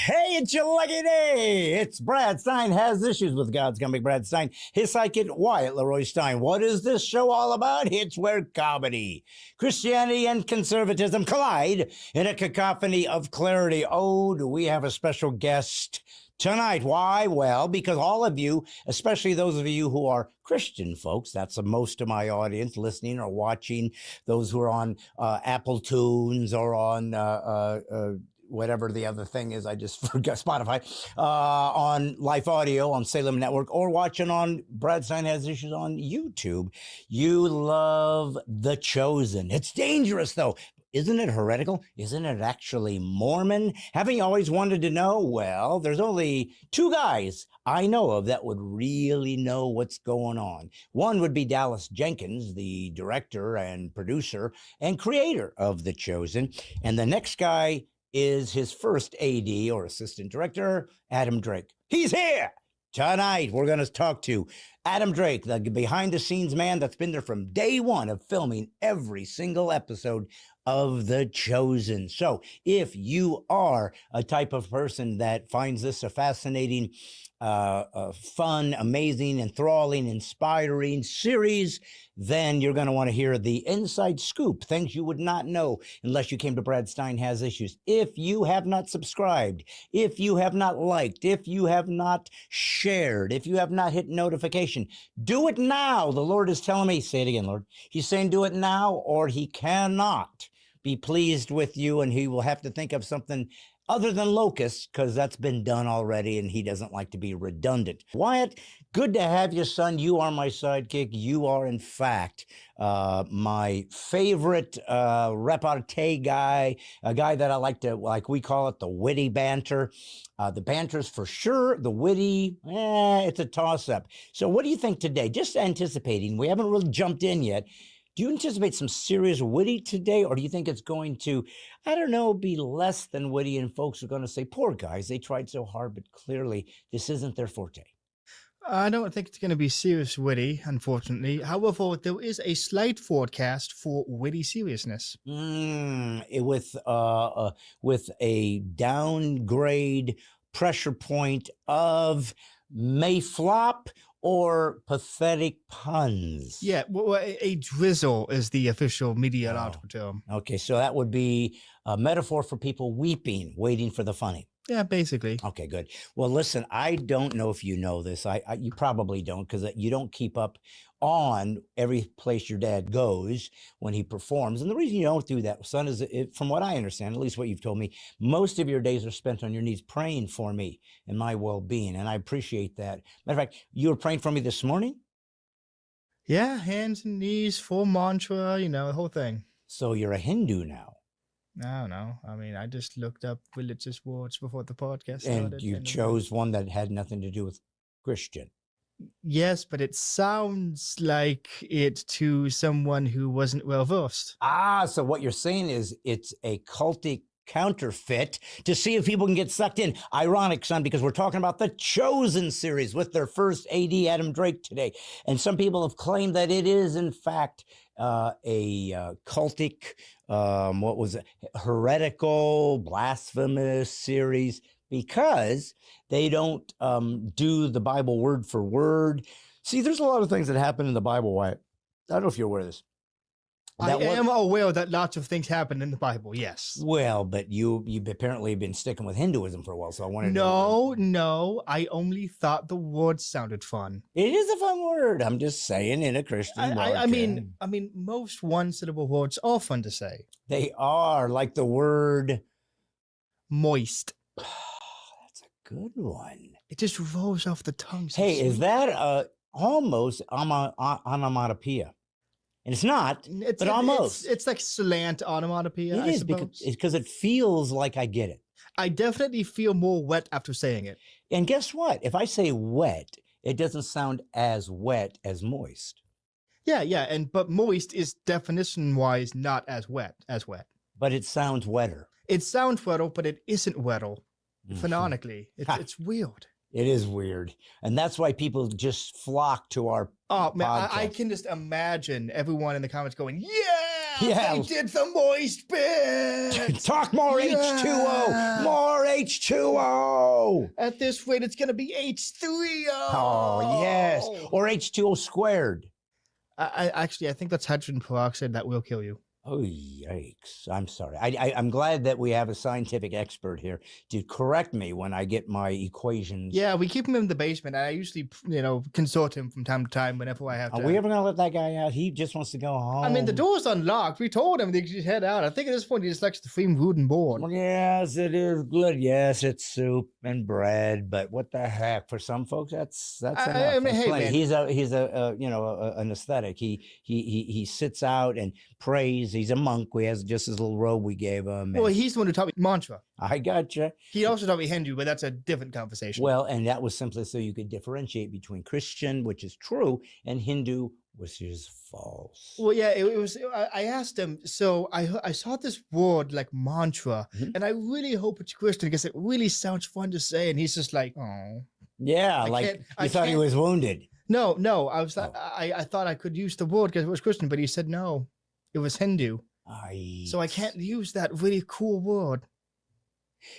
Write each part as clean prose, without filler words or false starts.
Hey, it's your lucky day. It's Brad Stein has issues with God's coming. Brad Stein, his sidekick Wyatt Leroy Stein. What is this show all about? It's where comedy, Christianity, and conservatism collide in a cacophony of clarity. Oh, do we have a special guest tonight? Why? Well, because all of you, especially those of you who are Christian folks, that's most of my audience listening or watching, those who are on Apple Tunes or on whatever the other thing is, I just forgot, Spotify, on Life Audio, on Salem Network, or watching on Brad Stein Has Issues on YouTube. You love The Chosen. It's dangerous, though. Isn't it heretical? Isn't it actually Mormon? Haven't you always wanted to know? Well, there's only two guys I know of that would really know what's going on. One would be Dallas Jenkins, the director and producer and creator of The Chosen. And the next guy is his first AD or assistant director, Adam Drake. He's here tonight. We're going to talk to Adam Drake, the behind-the-scenes man that's been there from day one of filming every single episode of The Chosen. So if you are a type of person that finds this a fascinating, fun, amazing, enthralling, inspiring series, then you're going to want to hear the inside scoop, things you would not know unless you came to Brad Stein Has Issues. If you have not subscribed, if you have not liked, if you have not shared, if you have not hit notification, do it now. The Lord is telling me, say it again, Lord. He's saying do it now or he cannot be pleased with you and he will have to think of something other than locusts, because that's been done already and he doesn't like to be redundant. Wyatt, good to have you, son. You are my sidekick. You are, in fact, my favorite repartee guy, a guy that I like to, like we call it, the witty banter. The banter's for sure. The witty, it's a toss-up. So what do you think today? Just anticipating, we haven't really jumped in yet. Do you anticipate some serious witty today, or do you think it's going to, I don't know, be less than witty and folks are going to say, poor guys, they tried so hard, but clearly this isn't their forte? I don't think it's going to be serious witty, unfortunately. However, there is a slight forecast for witty seriousness. With a downgrade pressure point of may flop or pathetic puns. Yeah, well, a drizzle is the official meteorological term. Okay, so that would be a metaphor for people weeping, waiting for the funny. Yeah, basically. Okay, good. Well, listen, I don't know if you know this. You probably don't, because you don't keep up on every place your dad goes when he performs. And the reason you don't do that, son, is from what I understand, at least what you've told me, most of your days are spent on your knees praying for me and my well-being. And I appreciate that. Matter of fact, you were praying for me this morning? Yeah, hands and knees, full mantra, you know, the whole thing. So you're a Hindu now? I don't know. I mean, I just looked up religious words before the podcast started. And you chose one that had nothing to do with Christian. Yes, but it sounds like it to someone who wasn't well versed. Ah, so what you're saying is it's a cultic counterfeit to see if people can get sucked in. Ironic, son, because we're talking about the Chosen series with their first AD, Adam Drake, today. And some people have claimed that it is, in fact, a cultic, what was it, heretical, blasphemous series, because they don't do the Bible word for word. See, there's a lot of things that happen in the Bible, Wyatt. I don't know if you're aware of this. I am aware that lots of things happen in the Bible, yes. Well, but you've apparently been sticking with Hinduism for a while, so I wanted to No, I only thought the word sounded fun. It is a fun word. I'm just saying, in a Christian market. I mean, most one-syllable words are fun to say. They are, like the word moist. That's a good one. It just rolls off the tongue. So hey, sweet. is that almost onomatopoeia? And it's not, but almost. It's like slant onomatopoeia, I suppose. Because it feels like I get it. I definitely feel more wet after saying it. And guess what? If I say wet, it doesn't sound as wet as moist. Yeah, but moist is definition-wise not as wet as wet. But it sounds wetter. It sounds wetter, but it isn't wetter. Phonetically. It's weird. It is weird. And that's why people just flock to our Oh man, I podcast. can just imagine everyone in the comments going, "Yeah, Yeah. they did the moist bit." Talk more Yeah. H2O. More H2O. At this rate, it's gonna be H3O. Oh, yes. Or H2O squared. I think that's hydrogen peroxide that will kill you. Oh, yikes. I'm sorry. I'm glad that we have a scientific expert here to correct me when I get my equations. Yeah, we keep him in the basement. I usually, consult him from time to time whenever I have to. Are we ever going to let that guy out? He just wants to go home. I mean, the door's unlocked. We told him they should head out. I think at this point he just likes the free food and board. Well, yes, it is good. Yes, it's soup and bread, but what the heck? For some folks, that's enough. I mean, That's hey, plenty. man. He's an aesthetic. He sits out and prays. He's a monk. We has just his little robe we gave him. Well, he's the one who taught me mantra. I gotcha. He also taught me Hindu, but that's a different conversation. Well, and that was simply so you could differentiate between Christian, which is true, and Hindu, which is false. Well, yeah, it was. I asked him. So I saw this word like mantra, and I really hope it's Christian because it really sounds fun to say. And he's just like, oh, Yeah, I like can't- you I thought he can't- was wounded. no. I thought I could use the word because it was Christian, but he said no, it was Hindu. So I can't use that really cool word.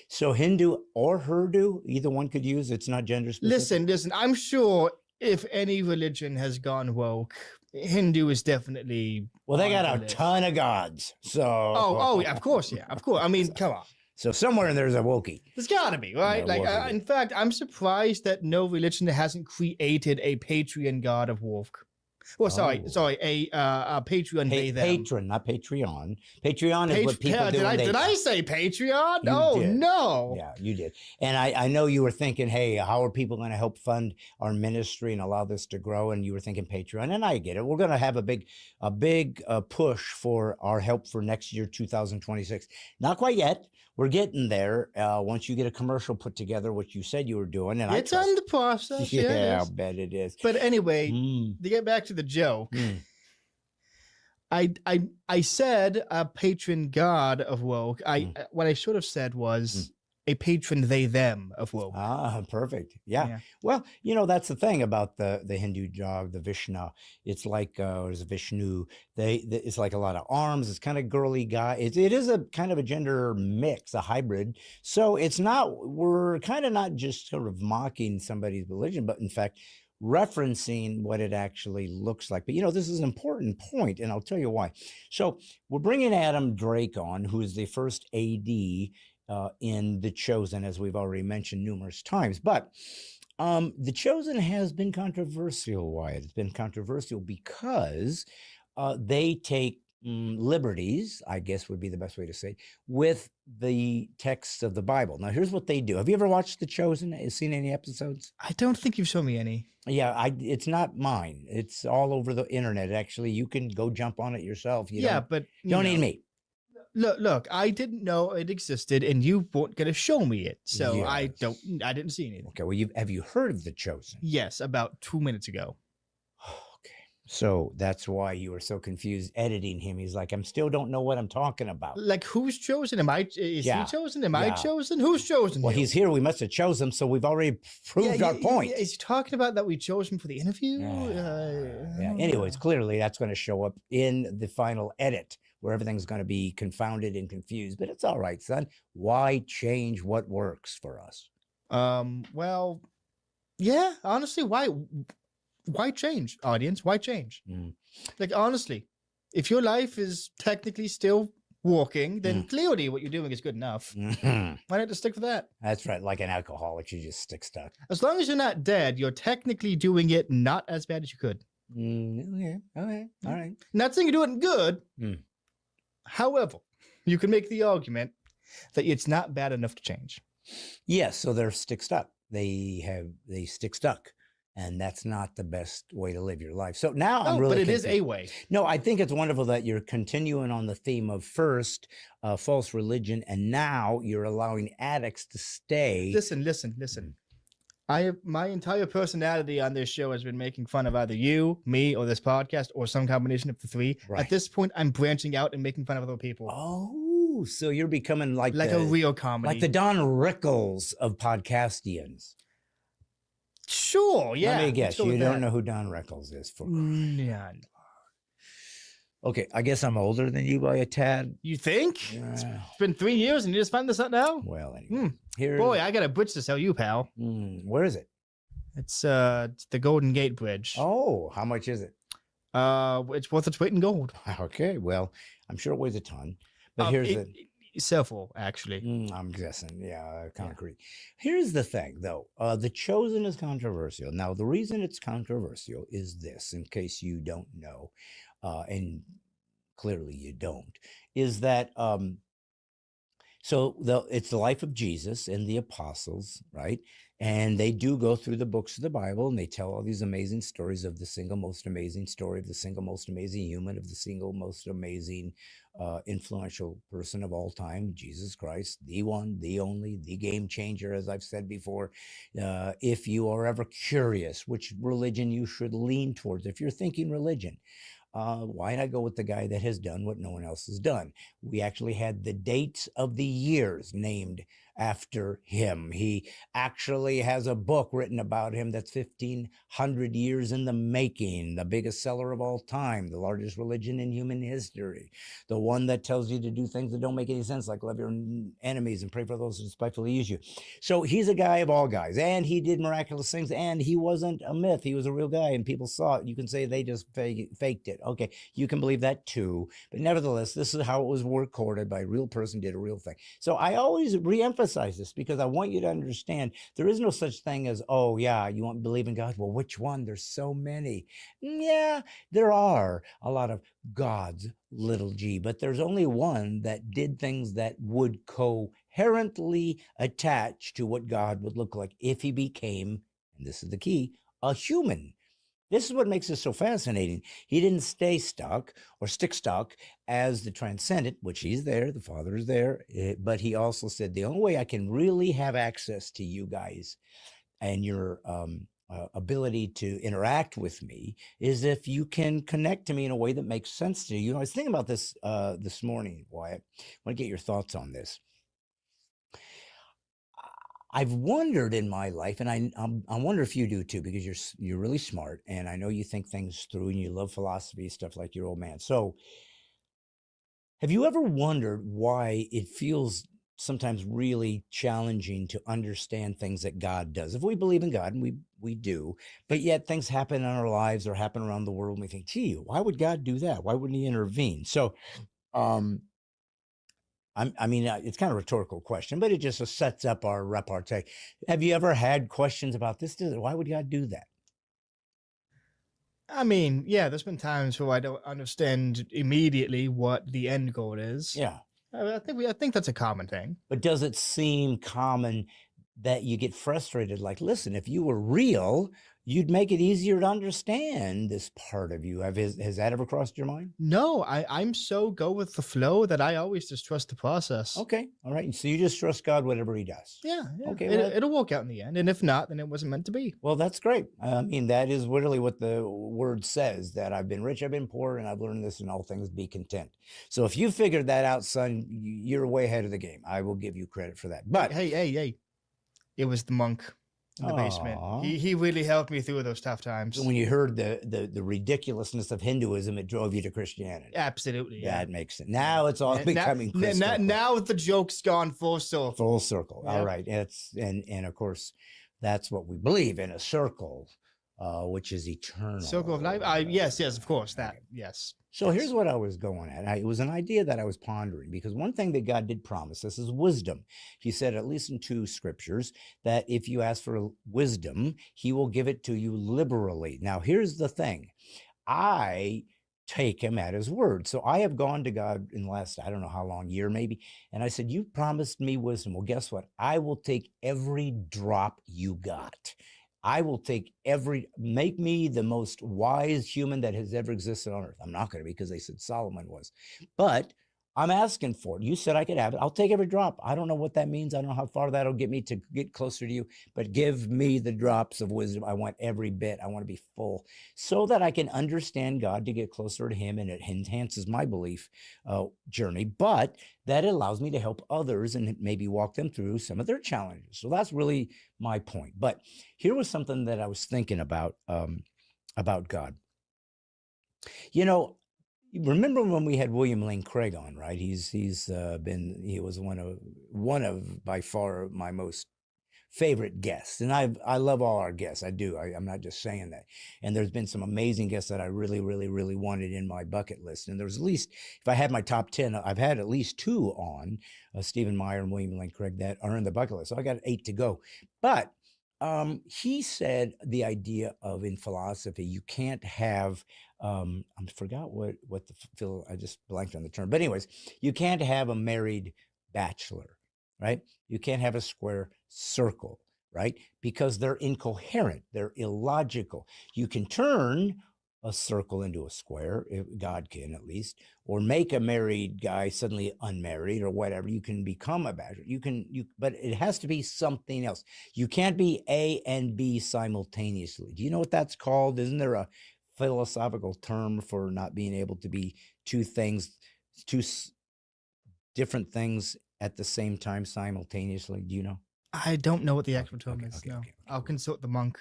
So Hindu or Herdu, either one could use. It's not gender specific. Listen. I'm sure if any religion has gone woke, Hindu is definitely. Well, they on got for a this. ton of gods. So Oh, yeah, of course, yeah, of course. I mean, come on. So somewhere in there's a Wookiee. There's gotta be, right? Yeah, Like, Wookiee. in fact, I'm surprised that no religion hasn't created a Patreon god of Wolf. Well, sorry, Oh. a Patreon they them. Patron, not Patreon. Patreon is what people do. Did when did I say Patreon? You Oh did. no. Yeah, you did. And I know you were thinking, hey, how are people going to help fund our ministry and allow this to grow? And you were thinking Patreon, and I get it. We're going to have a big push for our help for next year, 2026. Not quite yet. We're getting there. Once you get a commercial put together, which you said you were doing, and It's I trust. on the process. Yeah, Yeah. I'll bet it is. But anyway, Mm, to get back to the joke, mm. I said a patron god of woke. What I should have said was a patron they them of woke. Ah, perfect. Yeah. Yeah. Well, that's the thing about the Hindu god, the Vishnu. It's like or is it Vishnu? It's like a lot of arms. It's kind of girly guy. It is a kind of a gender mix, a hybrid. So it's not. We're kind of not just sort of mocking somebody's religion, but in fact referencing what it actually looks like. But this is an important point, and I'll tell you why. So we're bringing Adam Drake on, who is the first AD in The Chosen, as we've already mentioned numerous times. But The Chosen has been controversial, Wyatt. It's been controversial because they take liberties, I guess would be the best way to say, with the texts of the Bible. Now, here's what they do. Have you ever watched The Chosen? Seen any episodes? I don't think you've shown me any. Yeah, it's not mine. It's all over the internet. Actually, you can go jump on it yourself. You But don't need me. Look, I didn't know it existed, and you weren't gonna show me it, so I Yes. didn't see anything. Okay, well, have you heard of The Chosen? Yes, about 2 minutes ago. Okay, so that's why you were so confused editing him. He's like, still don't know what I'm talking about. Like, who's chosen? Is Yeah. he chosen? Am I Yeah. chosen? Who's chosen? Well, here? he's here. We must have chosen him, so we've already proved our point. Is he talking about that we chose him for the interview? Yeah. Anyways, clearly that's going to show up in the final edit where everything's going to be confounded and confused. But it's all right, son. Why change what works for us? Well, yeah. Honestly, why change, audience? Why change? Mm. Like, honestly, if your life is technically still working, then clearly what you're doing is good enough. Mhm. Why not just stick with that? That's right. Like an alcoholic, you just stick stuck. As long as you're not dead, you're technically doing it not as bad as you could. Okay. All right. Not saying you're doing good. Mm. However, you can make the argument that it's not bad enough to change. Yes, so they're stick stuck. They stick stuck, and that's not the best way to live your life. So now I'm really but it is confused. a way. No, I think it's wonderful that you're continuing on the theme of first false religion, and now you're allowing addicts to stay. Listen. My entire personality on this show has been making fun of either you, me, or this podcast, or some combination of the three. Right. At this point, I'm branching out and making fun of other people. Oh, so you're becoming like a real comedy. like the Don Rickles of podcastians. Sure, yeah. Let me let's guess. go You with don't that. know who Don Rickles is. Yeah. Okay, I guess I'm older than you by a tad. You think? It's Uh, been 3 years and you just found this out now? well, anyway. Here's, Boy, I got a bridge to sell you, pal. where is it? It's the Golden Gate Bridge. Oh, how much is it? It's worth its weight in gold. Okay, well, I'm sure it weighs a ton. But here's the... Several, actually. I'm guessing, yeah, concrete. Here's the thing, though. The Chosen is controversial. Now, the reason it's controversial is this, in case you don't know, and clearly you don't, is that it's the life of Jesus and the apostles, right? And they do go through the books of the Bible and they tell all these amazing stories of the single most amazing story of the single most amazing human, of the single most amazing influential person of all time, Jesus Christ, the one, the only, the game changer, as I've said before. If you are ever curious which religion you should lean towards, if you're thinking religion, why not go with the guy that has done what no one else has done? We actually had the dates of the years named after him. He actually has a book written about him that's 1,500 years in the making, the biggest seller of all time, the largest religion in human history, the one that tells you to do things that don't make any sense, like love your enemies and pray for those who despitefully use you. So he's a guy of all guys, and he did miraculous things, and he wasn't a myth. He was a real guy, and people saw it. You can say they just faked it. Okay, you can believe that too. But nevertheless, this is how it was recorded by a real person, did a real thing. So I always reemphasize this because I want you to understand there is no such thing as, oh, yeah, you want to believe in God? Well, which one? There's so many. Yeah, there are a lot of gods, little g, but there's only one that did things that would coherently attach to what God would look like if he became, and this is the key, a human. This is what makes it so fascinating. He didn't stay stuck or stick stuck as the transcendent, which he's there, the Father is there, but he also said, the only way I can really have access to you guys and your ability to interact with me is if you can connect to me in a way that makes sense to you. You know, I was thinking about this this morning, Wyatt. I want to get your thoughts on this. I've wondered in my life, and I wonder if you do too, because you're really smart, and I know you think things through, and you love philosophy stuff like your old man. So, have you ever wondered why it feels sometimes really challenging to understand things that God does? If we believe in God, and we do, but yet things happen in our lives or happen around the world, and we think, "Gee, why would God do that? Why wouldn't He intervene?" So, I mean, it's kind of a rhetorical question, but it just sets up our repartee. Have you ever had questions about this? Why would God do that? I mean, yeah, there's been times where I don't understand immediately what the end goal is. Yeah. I think that's a common thing. But does it seem common that you get frustrated? Like, listen, if you were real, you'd make it easier to understand this part of you. Has that ever crossed your mind? No, I'm so go with the flow that I always just trust the process. Okay. All right. So you just trust God, whatever he does. Yeah. Okay. It'll work out in the end. And if not, then it wasn't meant to be. Well, that's great. I mean, that is literally what the word says, that I've been rich, I've been poor, and I've learned this in all things, be content. So if you figured that out, son, you're way ahead of the game. I will give you credit for that. But hey, it was the monk in the basement. He really helped me through those tough times. When you heard the ridiculousness of Hinduism, it drove you to Christianity. Absolutely. Yeah. That makes sense. Now it's all becoming crystal. Now the joke's gone full circle. Full circle. Yep. All right. And of course, that's what we believe in, a circle, which is eternal. Circle of life. Yes, of course. That, yes. So here's what I was going at. It was an idea that I was pondering, because one thing that God did promise us is wisdom. He said, at least in 2 scriptures, that if you ask for wisdom, he will give it to you liberally. Now, here's the thing. I take him at his word. So I have gone to God in the last, I don't know how long, year maybe, and I said, you promised me wisdom. Well, guess what? I will take every drop you got. I will take make me the most wise human that has ever existed on earth. I'm not going to be, because they said Solomon was. But I'm asking for it. You said I could have it. I'll take every drop. I don't know what that means. I don't know how far that'll get me to get closer to you, but give me the drops of wisdom. I want every bit. I want to be full so that I can understand God, to get closer to him, and it enhances my belief journey, but that allows me to help others and maybe walk them through some of their challenges. So that's really my point. But here was something that I was thinking about God. You know, remember when we had William Lane Craig on, right? He was one of by far my most favorite guests, and I love all our guests. I do. I'm not just saying that. And there's been some amazing guests that I really, really, really wanted in my bucket list. And there's at least, if I had my top 10, I've had at least 2 on, Stephen Meyer and William Lane Craig, that are in the bucket list. So I got 8 to go. But he said the idea of, in philosophy, you can't have, I forgot what I just blanked on the term. But anyways, you can't have a married bachelor, right? You can't have a square circle, right? Because they're incoherent, they're illogical. You can turn a circle into a square, if God can at least, or make a married guy suddenly unmarried or whatever. You can become a bachelor. But it has to be something else. You can't be A and B simultaneously. Do you know what that's called? Isn't there a philosophical term for not being able to be two different things at the same time simultaneously? Do you know? I don't know what the actual term is. Okay, No, okay. I'll consult the monk.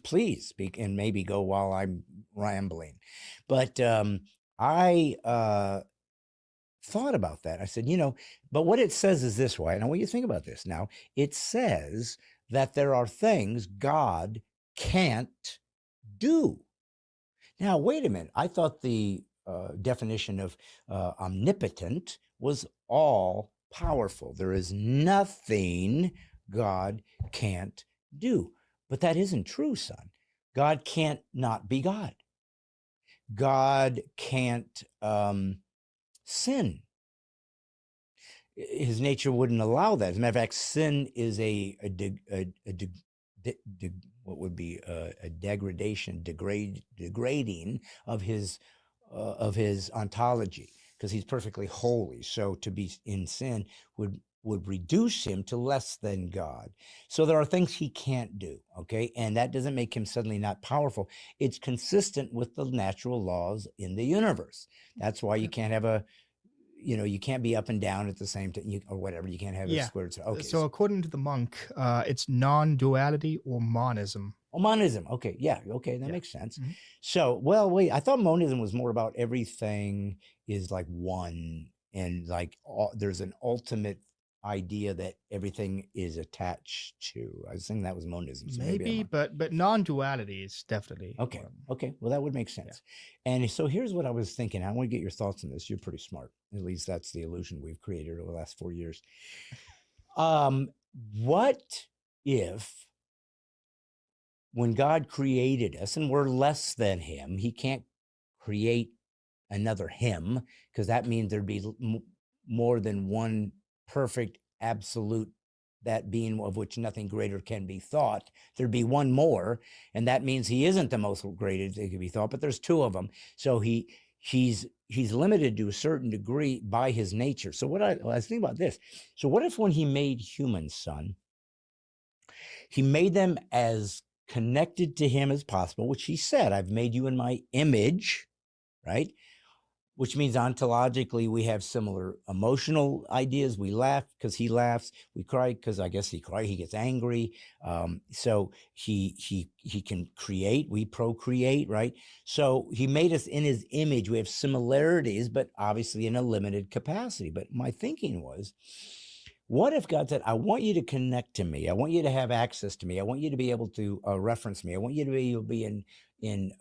Please speak and maybe go while I'm rambling. But I thought about that. I said, but what it says is this way, and I want you to think about this now. It says that there are things God can't do. Now, wait a minute. I thought the definition of omnipotent was all powerful. There is nothing God can't do. But that isn't true, son. God can't not be God. God can't sin. His nature wouldn't allow that. As a matter of fact, sin is what would be a degrading of his ontology, because he's perfectly holy. So to be in sin would reduce him to less than God. So there are things he can't do, okay? And that doesn't make him suddenly not powerful. It's consistent with the natural laws in the universe. That's why you can't have you can't be up and down at the same time, or whatever. You can't have a squared circle. Okay. So according to the monk, it's non-duality or monism. Oh, monism. Okay. Yeah. Okay. That makes sense. Mm-hmm. So, well, wait, I thought monism was more about everything is like one, and like there's an ultimate idea that everything is attached to. I was thinking that was monism. So maybe but non-duality is definitely okay. Okay, well, that would make sense. Yeah. And so here's what I was thinking. I want to get your thoughts on this. You're pretty smart. At least that's the illusion we've created over the last 4 years. What if, when God created us and we're less than him, he can't create another him, because that means there'd be more than one perfect absolute, that being of which nothing greater can be thought. There'd be one more, and that means he isn't the most great that could be thought, but there's 2 of them. So he's limited to a certain degree by his nature. So I was thinking about this. So what if when he made humans, son, he made them as connected to him as possible, which he said, I've made you in my image, right? Which means ontologically we have similar emotional ideas. We laugh because he laughs. We cry because I guess he cries. He gets angry. So he can create. We procreate, right? So he made us in his image. We have similarities, but obviously in a limited capacity. But my thinking was, what if God said, I want you to connect to me. I want you to have access to me. I want you to be able to reference me. I want you to be able to be in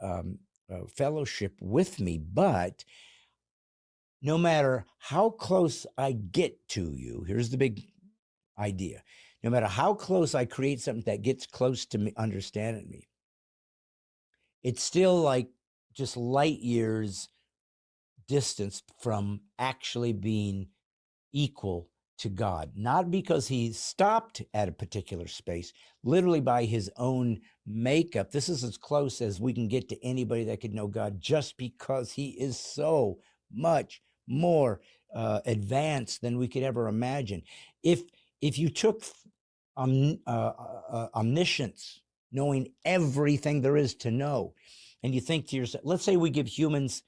fellowship with me, but no matter how close I get to you, here's the big idea. No matter how close I create something that gets close to me, understanding me, it's still like just light years distance from actually being equal to God. Not because he stopped at a particular space, literally by his own makeup. This is as close as we can get to anybody that could know God, just because he is so much more advanced than we could ever imagine. If you took omniscience, knowing everything there is to know, and you think to yourself, let's say we give humans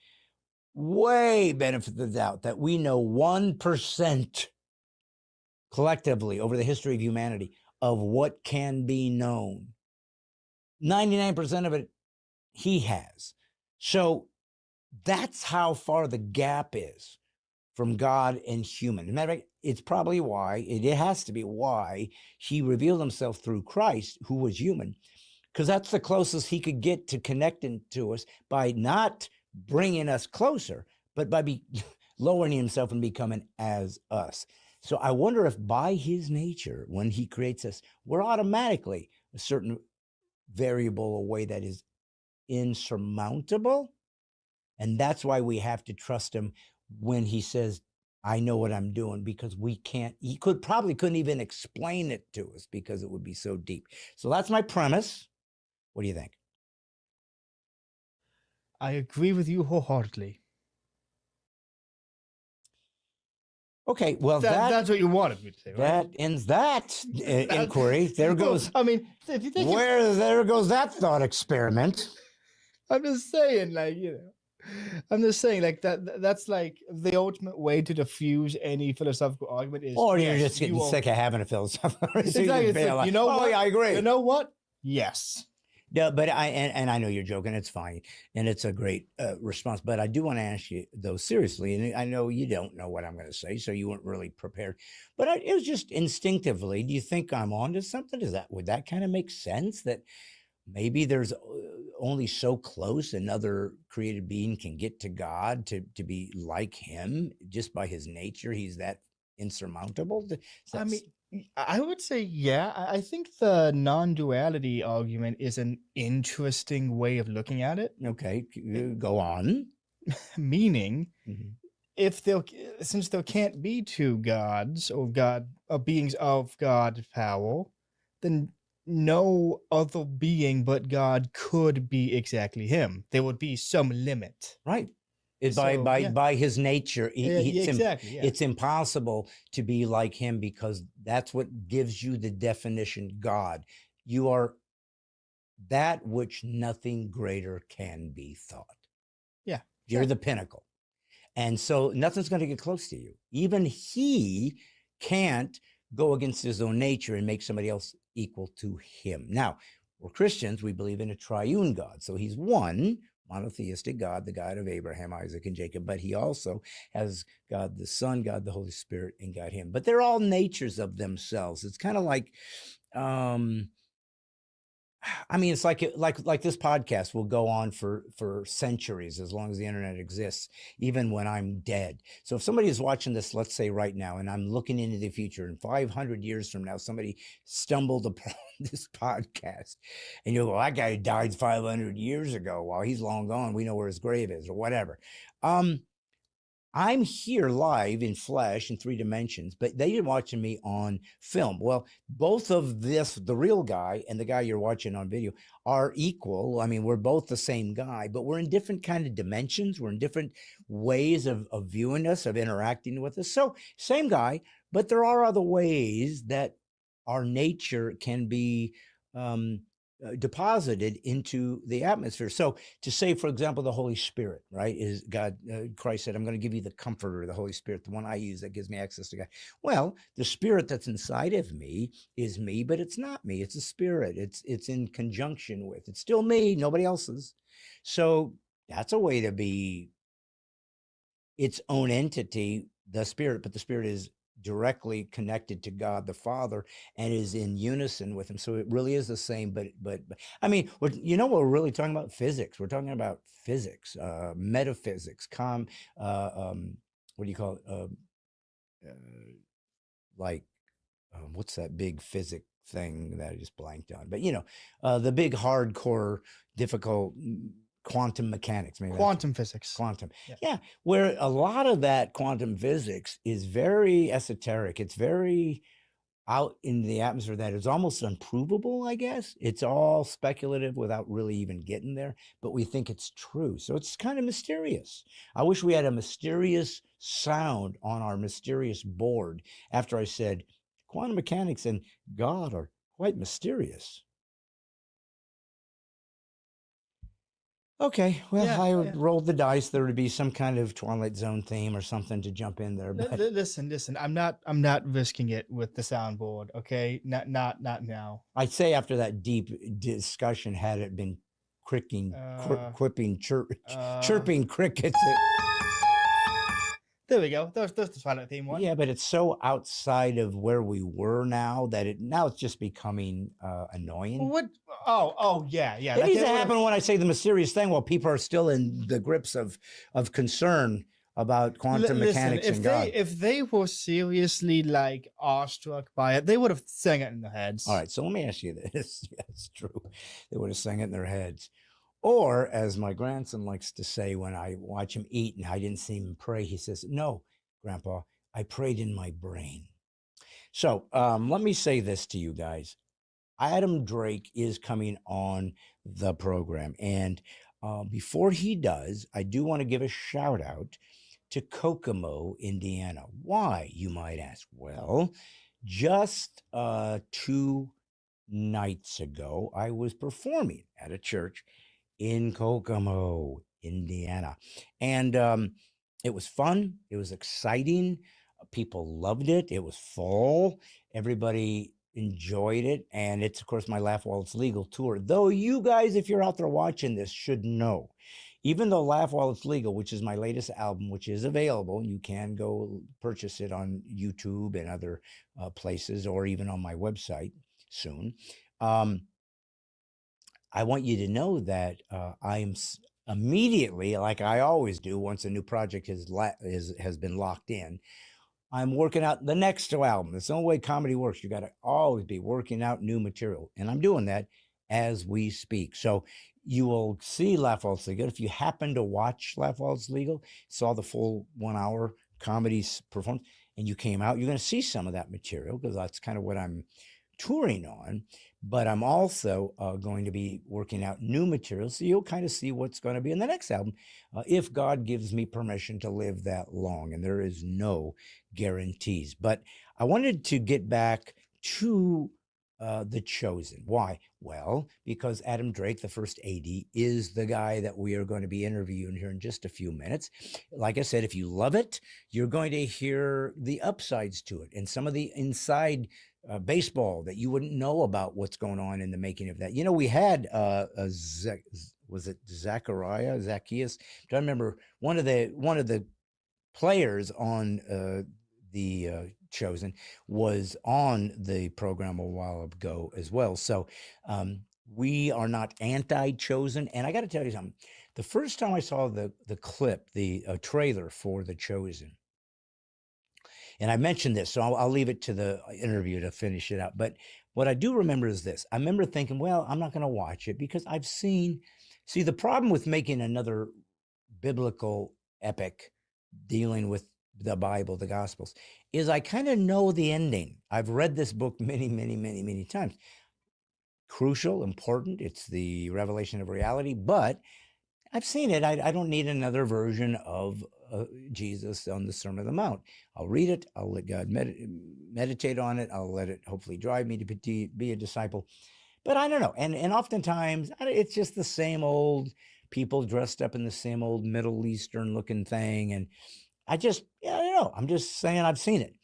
way benefit of the doubt that we know 1% collectively over the history of humanity of what can be known. 99% of it he has. So that's how far the gap is from God and human. As a matter of fact, it's probably why, it has to be why he revealed himself through Christ, who was human, because that's the closest he could get to connecting to us by not bringing us closer, but by lowering himself and becoming as us. So I wonder if by his nature, when he creates us, we're automatically a certain variable, a way that is insurmountable. And that's why we have to trust him when he says, I know what I'm doing, because he couldn't even explain it to us because it would be so deep. So that's my premise. What do you think? I agree with you wholeheartedly. Okay, well, that's what you wanted me to say, right? That ends that inquiry. There goes. I mean, if you think there goes that thought experiment. I'm just saying, like, I'm just saying, like, that's like the ultimate way to diffuse any philosophical argument is. Or you're just getting sick of having a philosophical. Exactly. You know what? Yeah, I agree. You know what? Yes. Yeah, but I know you're joking. It's fine, and it's a great response. But I do want to ask you though seriously, and I know you don't know what I'm going to say, so you weren't really prepared. But it was just instinctively. Do you think I'm onto something? Would that kind of make sense? That maybe there's only so close another created being can get to God to be like him just by his nature. He's that insurmountable. I mean, I would say, yeah. I think the non-duality argument is an interesting way of looking at it. Okay, go on. Meaning, since there can't be two gods or beings of God power, then no other being but God could be exactly him. There would be some limit, right? By his nature, it's impossible to be like him, because that's what gives you the definition God. You are that which nothing greater can be thought. Yeah, you're the pinnacle, and so nothing's going to get close to you. Even he can't go against his own nature and make somebody else equal to him. Now, we're Christians. We believe in a triune God, so he's one monotheistic God, the God of Abraham, Isaac, and Jacob, but he also has God the Son, God the Holy Spirit, and God him. But they're all natures of themselves. It's kind of like, it's like this podcast will go on for centuries, as long as the internet exists, even when I'm dead. So if somebody is watching this, let's say right now, and I'm looking into the future, and 500 years from now, somebody stumbled upon this podcast, and you go, that guy died 500 years ago. Well, he's long gone. We know where his grave is, or whatever. I'm here live in flesh in 3 dimensions, but they're watching me on film. Well, both of this, the real guy and the guy you're watching on video, are equal. I mean, we're both the same guy, but we're in different kind of dimensions. We're in different ways of viewing us, of interacting with us. So same guy, but there are other ways that our nature can be deposited into the atmosphere. So to say, for example, the Holy Spirit, right, is God, Christ said, I'm going to give you the Comforter, the Holy Spirit, the one I use that gives me access to God. Well, the Spirit that's inside of me is me, but it's not me. It's a spirit. It's in conjunction with. It's still me, nobody else's. So that's a way to be its own entity, the Spirit, but the Spirit is directly connected to God the Father and is in unison with him. So it really is the same, but I mean, you know what we're really talking about? Physics. We're talking about physics, metaphysics, what do you call it? What's that big physics thing that I just blanked on? But the big hardcore, difficult quantum mechanics, maybe quantum physics. Quantum. Yeah. Where a lot of that quantum physics is very esoteric. It's very out in the atmosphere that is almost unprovable, I guess. It's all speculative without really even getting there, but we think it's true. So it's kind of mysterious. I wish we had a mysterious sound on our mysterious board after I said quantum mechanics and God are quite mysterious. Okay, well, Yeah, I yeah. rolled the dice. There would be some kind of Twilight Zone theme or something to jump in there. But Listen. I'm not risking it with the soundboard. Okay, not now. I'd say after that deep discussion, had it been cricking, chirping crickets. There we go. There's the Twilight theme one. Yeah, but it's so outside of where we were now that it's just becoming annoying. What? Oh, yeah. It needs to happen when I say the mysterious thing while people are still in the grips of concern about quantum mechanics and God. If they were seriously like awestruck by it, they would have sang it in their heads. All right, so let me ask you this. Yeah, it's true. They would have sang it in their heads. Or, as my grandson likes to say when I watch him eat and I didn't see him pray, he says, "No, Grandpa, I prayed in my brain." So let me say this to you guys. Adam Drake is coming on the program. And before he does, I do want to give a shout out to Kokomo, Indiana. Why, you might ask? Well, just 2 nights ago, I was performing at a church in Kokomo, Indiana. And it was fun. It was exciting. People loved it. It was full. Everybody enjoyed it. And it's, of course, my Laugh While It's Legal tour. Though you guys, if you're out there watching this, should know, even though Laugh While It's Legal, which is my latest album, which is available, you can go purchase it on YouTube and other places, or even on my website soon. I want you to know that I am immediately, like I always do, once a new project has been locked in, I'm working out the next album. That's the only way comedy works. You got to always be working out new material, and I'm doing that as we speak. So you will see Laugh While It's Legal. If you happen to watch Laugh While It's Legal, saw the full 1 hour comedy performance, and you came out, you're going to see some of that material because that's kind of what I'm touring on. But I'm also going to be working out new material, so you'll kind of see what's going to be in the next album if God gives me permission to live that long, and there is no guarantees. But I wanted to get back to The Chosen. Why? Well, because Adam Drake, the first AD, is the guy that we are going to be interviewing here in just a few minutes. Like I said, if you love it, you're going to hear the upsides to it and some of the inside baseball that you wouldn't know about what's going on in the making of that. You know, we had was it Zacchaeus? I remember one of the players on the Chosen was on the program a while ago as well. So we are not anti-Chosen. And I got to tell you something. The first time I saw the clip, the trailer for The Chosen, and I mentioned this, so I'll leave it to the interview to finish it out. But what I do remember is this. I remember thinking, well, I'm not going to watch it because I've seen, the problem with making another biblical epic dealing with the Bible, the Gospels, is I kind of know the ending. I've read this book many, many, many, many times. Crucial, important. It's the revelation of reality, but I've seen it. I don't need another version of Jesus on the Sermon on the Mount. I'll read it. I'll let God meditate on it. I'll let it hopefully drive me to be a disciple. But I don't know. And oftentimes it's just the same old people dressed up in the same old Middle Eastern looking thing. And I don't know. I'm just saying I've seen it.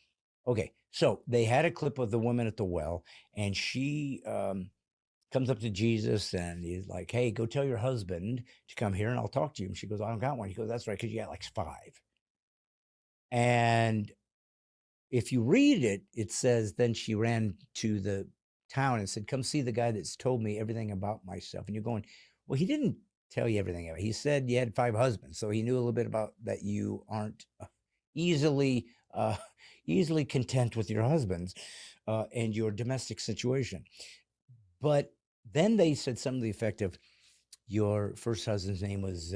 Okay. So they had a clip of the woman at the well, and she comes up to Jesus and he's like, "Hey, go tell your husband to come here and I'll talk to you." And she goes, "I don't got one." He goes, "That's right, because you got like 5. And if you read it, it says, then she ran to the town and said, "Come see the guy that's told me everything about myself." And you're going, well, he didn't tell you everything about it. He said you had 5 husbands. So he knew a little bit about that you aren't easily content with your husbands and your domestic situation. But then they said something to the effect of, your first husband's name was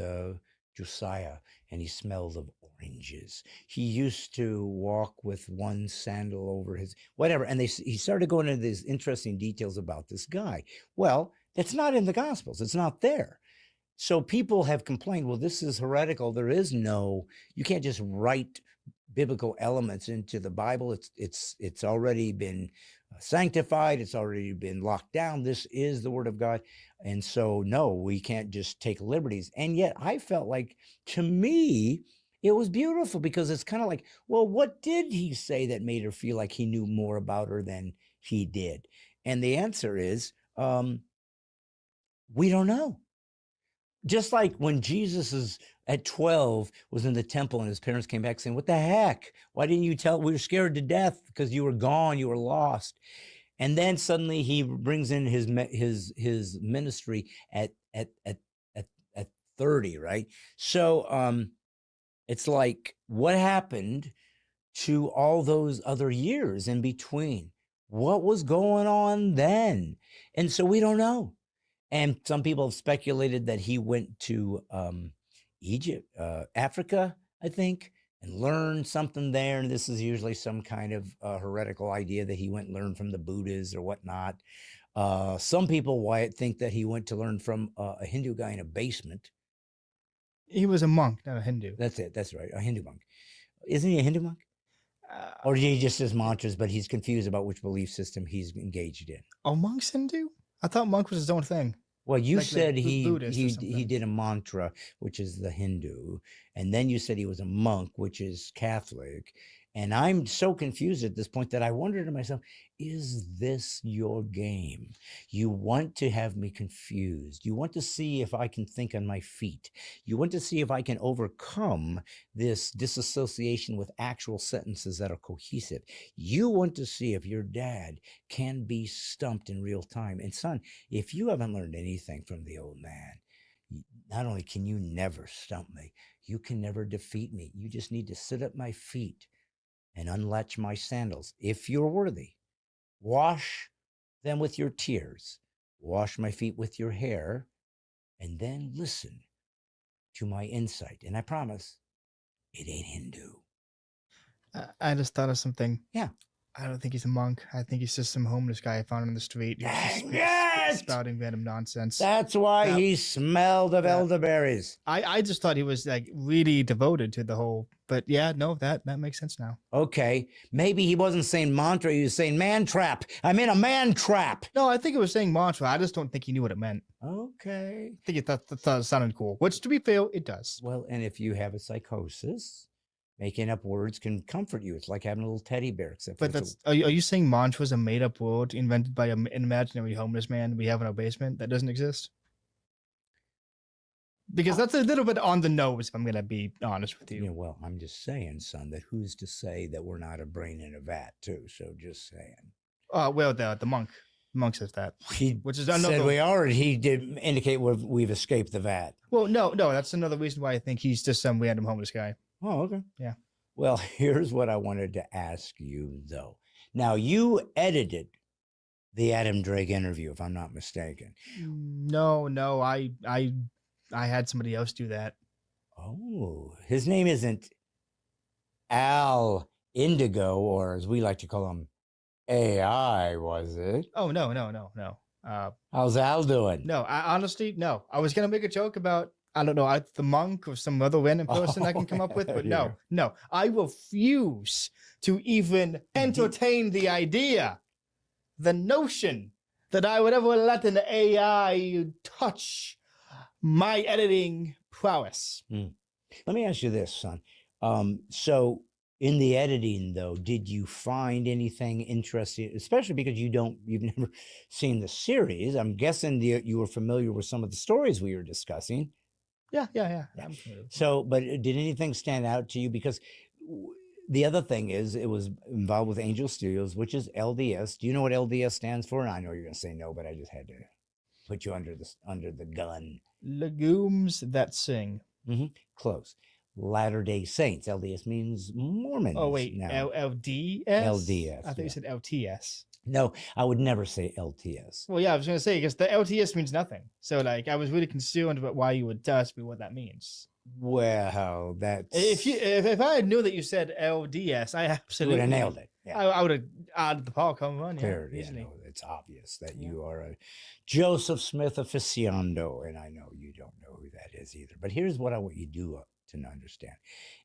Josiah, and he smelled of oranges. He used to walk with one sandal over his whatever. And he started going into these interesting details about this guy. Well, it's not in the Gospels. It's not there. So people have complained, well, this is heretical. There is no, you can't just write biblical elements into the Bible. It's already been sanctified. It's already been locked down. This is the word of God. And so, no, we can't just take liberties. And yet I felt like, to me, it was beautiful because it's kind of like, well, what did he say that made her feel like he knew more about her than he did? And the answer is, we don't know. Just like when Jesus is at 12 was in the temple and his parents came back saying, what the heck? Why didn't you tell? We were scared to death because you were gone. You were lost. And then suddenly he brings in his ministry at 30, right? So it's like, what happened to all those other years in between? What was going on then? And so we don't know. And some people have speculated that he went to Egypt, Africa, I think, and learned something there. And this is usually some kind of heretical idea that he went and learned from the Buddhas or whatnot. Some people think that he went to learn from a Hindu guy in a basement. He was a monk, not a Hindu. That's it. That's right. A Hindu monk. Isn't he a Hindu monk? Or he just says mantras, but he's confused about which belief system he's engaged in. Oh, monk's Hindu? I thought monk was his own thing. Well, you said he did a mantra, which is the Hindu, and then you said he was a monk, which is Catholic. And I'm so confused at this point that I wonder to myself, is this your game? You want to have me confused. You want to see if I can think on my feet. You want to see if I can overcome this disassociation with actual sentences that are cohesive. You want to see if your dad can be stumped in real time. And son, if you haven't learned anything from the old man, not only can you never stump me, you can never defeat me. You just need to sit at my feet and unlatch my sandals. If you're worthy, wash them with your tears, wash my feet with your hair, and then listen to my insight. And I promise, it ain't Hindu. I just thought of something. Yeah. I don't think he's a monk. I think he's just some homeless guy I found on the street. Spouting random nonsense. That's why he smelled of elderberries. I just thought he was like really devoted to the whole, but yeah, no, that makes sense now. Okay. Maybe he wasn't saying mantra, he was saying man trap. I'm in a man trap. No, I think it was saying mantra. I just don't think he knew what it meant. Okay. I think thought it sounded cool, which to be fair, it does. Well, and if you have a psychosis, making up words can comfort you. It's like having a little teddy bear. Except but that's are you saying mantra is a made up word invented by an imaginary homeless man we have in our basement that doesn't exist? Because that's a little bit on the nose, if I'm going to be honest with you. Yeah, well, I'm just saying, son, that who's to say that we're not a brain in a vat, too? So just saying. Well, the monk says that. Which is another. Said he did indicate we've escaped the vat. Well, no, that's another reason why I think he's just some random homeless guy. Oh, okay. Yeah. Well, here's what I wanted to ask you, though. Now, you edited the Adam Drake interview, if I'm not mistaken. No, I had somebody else do that. Oh, his name isn't Al Indigo, or as we like to call him, AI, was it? Oh, no. How's Al doing? No, honestly, no. I was going to make a joke about, I don't know, the monk or some other random person I can come up with, but yeah. No. I refuse to even entertain the idea, the notion that I would ever let an AI touch my editing prowess. Let me ask you this, son. So in the editing, though, did you find anything interesting, especially because you've never seen the series? I'm guessing you were familiar with some of the stories we were discussing. Yeah. So, but did anything stand out to you? Because the other thing is, it was involved with Angel Studios, which is LDS. Do you know what LDS stands for? And I know you're going to say no, but I just had to put you under the gun. Legumes that sing. Mm-hmm. Close. Latter-day Saints. LDS means Mormons. Oh, wait. Now. LDS? LDS. I thought you said LTS. No, I would never say LTS. Well, yeah, I was going to say, because the LTS means nothing. So, like, I was really concerned about why you would tell me what that means. Well, that's If I knew that you said LDS, I you would absolutely have nailed it. Yeah. I would have added the Paul come on. Yeah, Clear, yeah, easily. no, it's obvious that Yeah. you are a Joseph Smith aficionado, and I know you don't know who that is either. But here's what I want you to do to understand: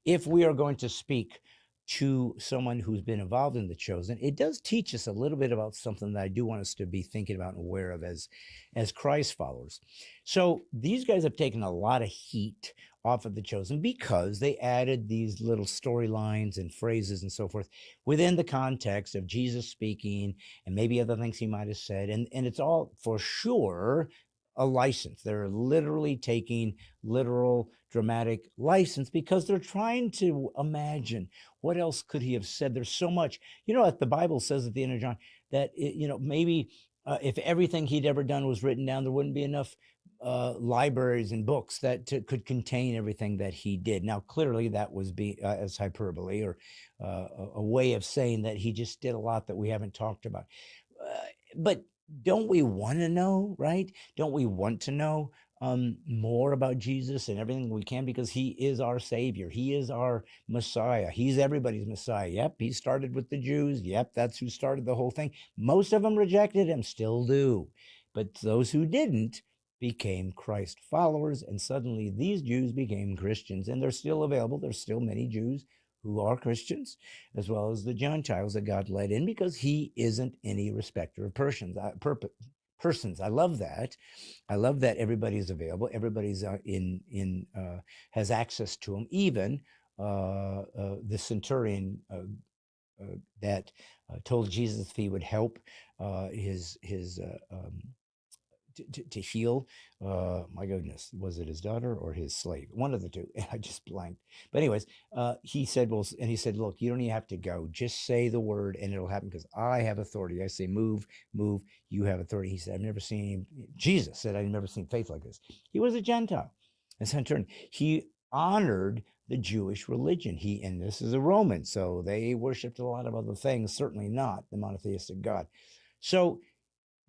if we are going to speak to someone who's been involved in the chosen, it does teach us a little bit about something that I do want us to be thinking about and aware of as Christ followers. So these guys have taken a lot of heat off of the chosen because they added these little storylines and phrases and so forth within the context of Jesus speaking and maybe other things he might have said. And it's all for sure a license. They're literally taking literal dramatic license because they're trying to imagine what else could he have said. There's so much, what the Bible says at the end of John, that, maybe if everything he'd ever done was written down, there wouldn't be enough libraries and books that could contain everything that he did. Now, clearly that was as hyperbole or a way of saying that he just did a lot that we haven't talked about. But don't we want to know, right? Don't we want to know more about Jesus and everything we can, because he is our Savior. He is our Messiah. He's everybody's Messiah. Yep, he started with the Jews. Yep, that's who started the whole thing. Most of them rejected him, still do. But those who didn't became Christ followers, and suddenly these Jews became Christians, and they're still available. There's still many Jews who are Christians, as well as the Gentiles that God led in, because he isn't any respecter of persons. I love that. I love that everybody's available. Everybody's has access to him. Even the centurion that told Jesus if he would help his to heal. My goodness, was it his daughter or his slave? One of the two. I just blanked. But anyways, he said, look, you don't even have to go. Just say the word and it'll happen because I have authority. I say, move, you have authority. He said, I've never seen, Jesus said, I've never seen faith like this. He was a Gentile, a centurion. He honored the Jewish religion. And this is a Roman, so they worshiped a lot of other things, certainly not the monotheistic God. So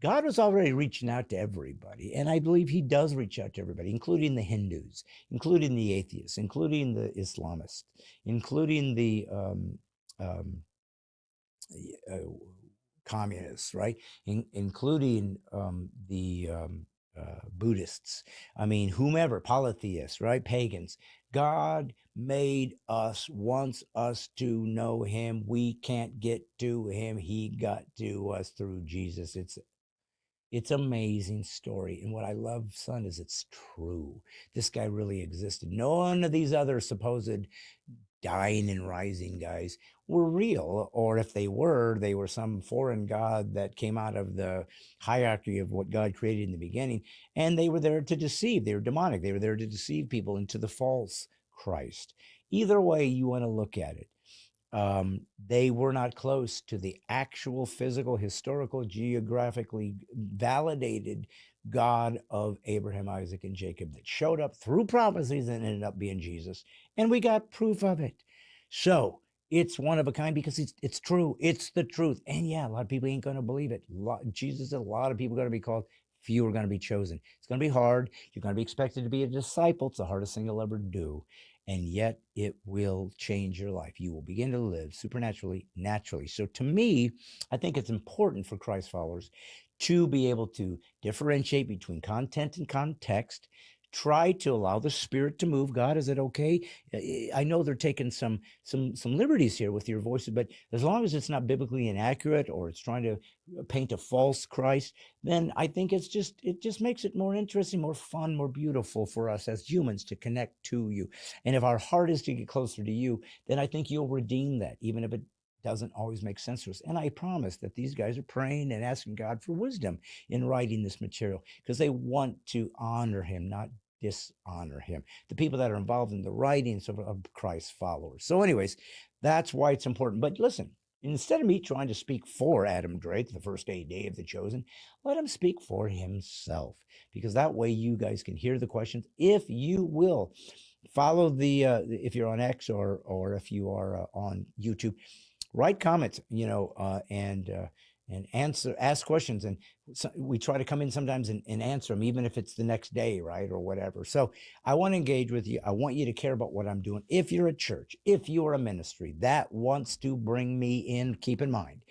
God was already reaching out to everybody, and I believe he does reach out to everybody, including the Hindus, including the atheists, including the Islamists, including the communists, right? Including the Buddhists. I mean, whomever, polytheists, right? Pagans. God made us, wants us to know him. We can't get to him. He got to us through Jesus. It's amazing story. And what I love, son, is it's true. This guy really existed. None of these other supposed dying and rising guys were real. Or if they were some foreign god that came out of the hierarchy of what God created in the beginning. And they were there to deceive. They were demonic. They were there to deceive people into the false Christ. Either way you want to look at it. They were not close to the actual physical, historical, geographically validated God of Abraham, Isaac, and Jacob that showed up through prophecies and ended up being Jesus. And we got proof of it. So it's one of a kind because it's true. It's the truth. And yeah, a lot of people ain't going to believe it. Jesus, a lot of people are going to be called. Few are going to be chosen. It's going to be hard. You're going to be expected to be a disciple. It's the hardest thing you'll ever do. And yet it will change your life. You will begin to live supernaturally, naturally. So to me, I think it's important for Christ followers to be able to differentiate between content and context. Try to allow the Spirit to move. God, is it okay? I know they're taking some liberties here with your voices, but as long as it's not biblically inaccurate or it's trying to paint a false Christ, then I think it just makes it more interesting, more fun, more beautiful for us as humans to connect to you. And if our heart is to get closer to you, then I think you'll redeem that, even if it doesn't always make sense to us. And I promise that these guys are praying and asking God for wisdom in writing this material because they want to honor him, not dishonor him. The people that are involved in the writings of Christ's followers. So anyways, that's why it's important. But listen, instead of me trying to speak for Adam Drake, the first day of the chosen, let him speak for himself, because that way you guys can hear the questions. If you will follow if you're on X or if you are on YouTube, write comments, and and ask questions. And we try to come in sometimes and answer them, even if it's the next day, right, or whatever. So I want to engage with you. I want you to care about what I'm doing. If you're a church, if you're a ministry that wants to bring me in, keep in mind,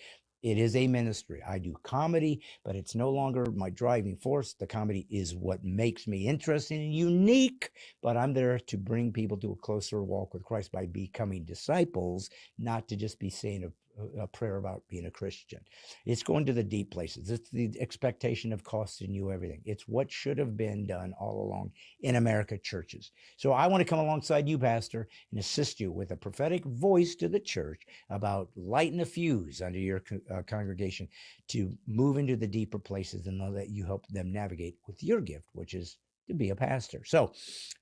it is a ministry. I do comedy, but it's no longer my driving force. The comedy is what makes me interesting and unique, but I'm there to bring people to a closer walk with Christ by becoming disciples, not to just be saying a prayer about being a Christian. It's going to the deep places. It's the expectation of costing you everything. It's what should have been done all along in America churches. So I want to come alongside you, Pastor, and assist you with a prophetic voice to the church about lighting the fuse under your congregation to move into the deeper places and know that you help them navigate with your gift, which is to be a pastor. So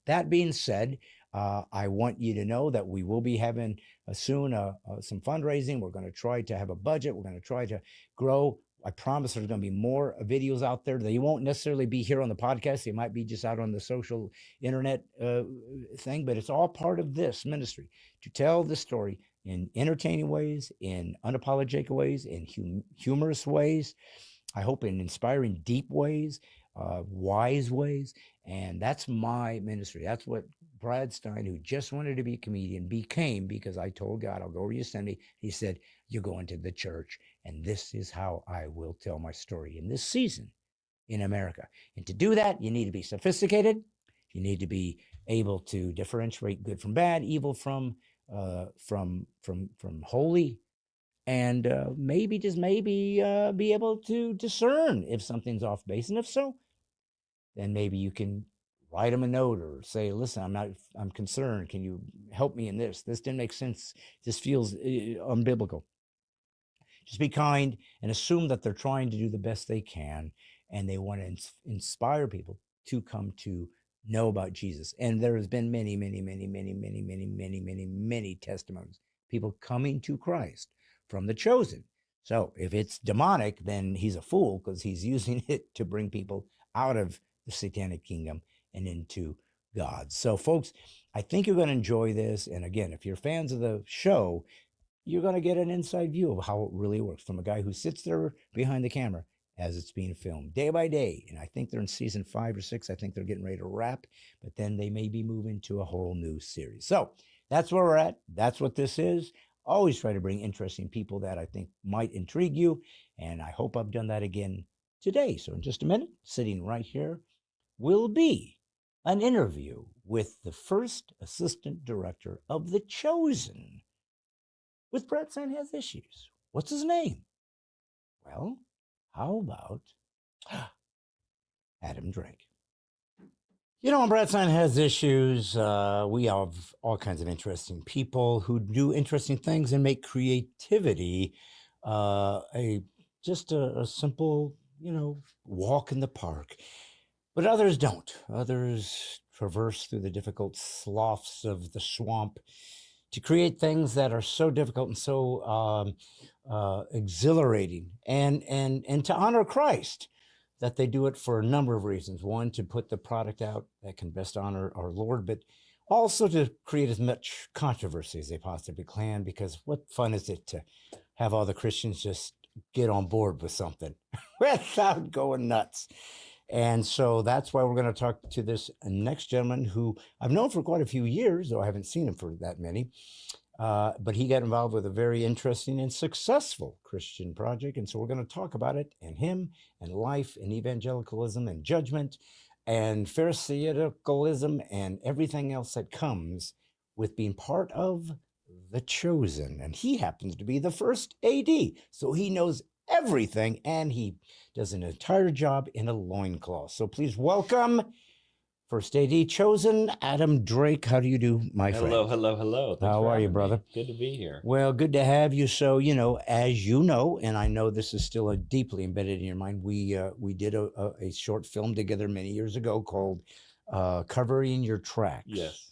that being said, I want you to know that we will be having soon some fundraising. We're going to try to have a budget. We're going to try to grow. I promise there's going to be more videos out there. They won't necessarily be here on the podcast. They might be just out on the social internet thing, but it's all part of this ministry to tell the story in entertaining ways, in unapologetic ways, in humorous ways. I hope in inspiring, deep ways, wise ways. And that's my ministry. That's what Brad Stein, who just wanted to be a comedian, became, because I told God, I'll go where you send me. He said, you're going to the church. And this is how I will tell my story in this season in America. And to do that, you need to be sophisticated. You need to be able to differentiate good from bad, evil from holy, and maybe, just maybe, be able to discern if something's off base. And if so, then maybe you can write them a note or say, listen, I'm concerned. Can you help me in this? This didn't make sense. This feels unbiblical. Just be kind and assume that they're trying to do the best they can, and they want to inspire people to come to know about Jesus. And there has been many, many, many, many, many, many, many, many, many testimonies, people coming to Christ from the chosen. So if it's demonic, then he's a fool, because he's using it to bring people out of the satanic kingdom and into God. So folks, I think you're going to enjoy this. And again, if you're fans of the show, you're going to get an inside view of how it really works from a guy who sits there behind the camera as it's being filmed day by day. And I think they're in season 5 or 6. I think they're getting ready to wrap, but then they may be moving to a whole new series. So that's where we're at. That's what this is. Always try to bring interesting people that I think might intrigue you. And I hope I've done that again today. So in just a minute, sitting right here, will be an interview with the first assistant director of The Chosen. With Brad Stein Has Issues. What's his name? Well, how about Adam Drake? You know, when Brad Stein Has Issues, we have all kinds of interesting people who do interesting things and make creativity just a simple, walk in the park. But others don't. Others traverse through the difficult sloughs of the swamp to create things that are so difficult and so exhilarating, and to honor Christ, that they do it for a number of reasons. One, to put the product out that can best honor our Lord, but also to create as much controversy as they possibly can, because what fun is it to have all the Christians just get on board with something without going nuts? And so that's why we're going to talk to this next gentleman, who I've known for quite a few years, though I haven't seen him for that many. But he got involved with a very interesting and successful Christian project. And so we're going to talk about it, and him, and life, and evangelicalism, and judgment, and Pharisaicism, and everything else that comes with being part of The Chosen. And he happens to be the first AD, so he knows everything, and he does an entire job in a loincloth. So please welcome First AD Chosen, Adam Drake. How do you do, my friend? Hello. Thanks How for are you, having brother? me. Good to be here. Well, good to have you. So, as you know, and I know this is still deeply embedded in your mind, we did a short film together many years ago called Covering Your Tracks. Yes.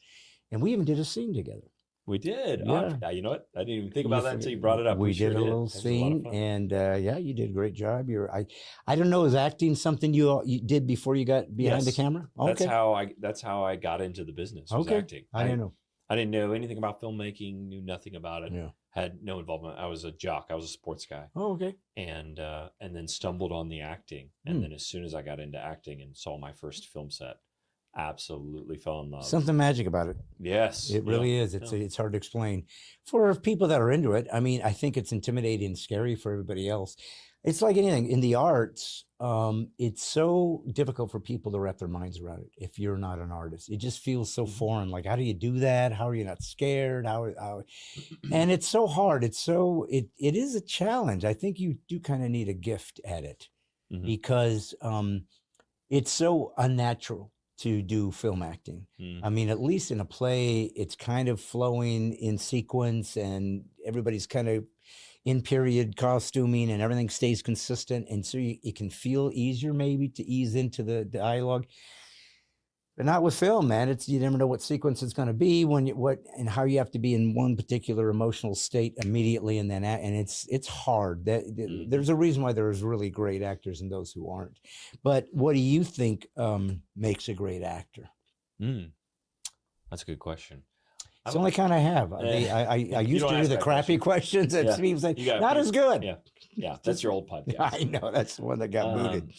And we even did a scene together. We did. Yeah. Oh, you know what? I didn't even think about that until you brought it up. We sure did a little That was scene, a lot of fun. and yeah, you did a great job. I don't know, is acting something you did before you got behind the Yes. camera? Okay. That's how I got into the business. Was Okay. acting. I didn't know. I didn't know anything about filmmaking. Knew nothing about it. Yeah. had no involvement. I was a jock. I was a sports guy, Oh, okay. and then stumbled on the acting. And then as soon as I got into acting and saw my first film set, absolutely fell in love. Something magic about it. Yes, It really is. It's hard to explain for people that are into it. I mean, I think it's intimidating and scary for everybody else. It's like anything in the arts. It's so difficult for people to wrap their minds around it. If you're not an artist, it just feels so foreign. Like, how do you do that? How are you not scared? How and it's so hard. It is a challenge. I think you do kind of need a gift at it because it's so unnatural to do film acting. I mean, at least in a play, it's kind of flowing in sequence and everybody's kind of in period costuming and everything stays consistent. And so it can feel easier maybe to ease into the dialogue. But not with film, man. You never know what sequence it's going to be, and how you have to be in one particular emotional state immediately, and then it's hard. There's a reason why there's really great actors and those who aren't. But what do you think makes a great actor? That's a good question. It's the only kind I have. I used to do the crappy questions. It seems like not as good. Yeah, that's your old podcast. I know, that's the one that got booted.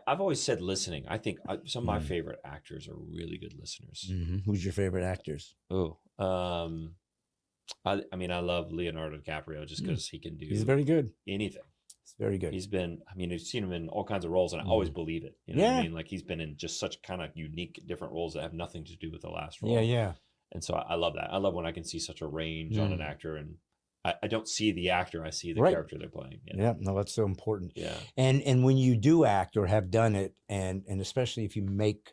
I've always said listening. I think some of my favorite actors are really good listeners. Who's your favorite actors? Oh, I mean, I love Leonardo DiCaprio just because he can do. He's very good. Anything. He's very good. I've seen him in all kinds of roles, and I always believe it. You know what I mean? Like, he's been in just such kind of unique, different roles that have nothing to do with the last role. Yeah. And so I love that. I love when I can see such a range on an actor, and I don't see the actor, I see the character they're playing. Yeah, no, that's so important. Yeah. And when you do act or have done it, and especially if you make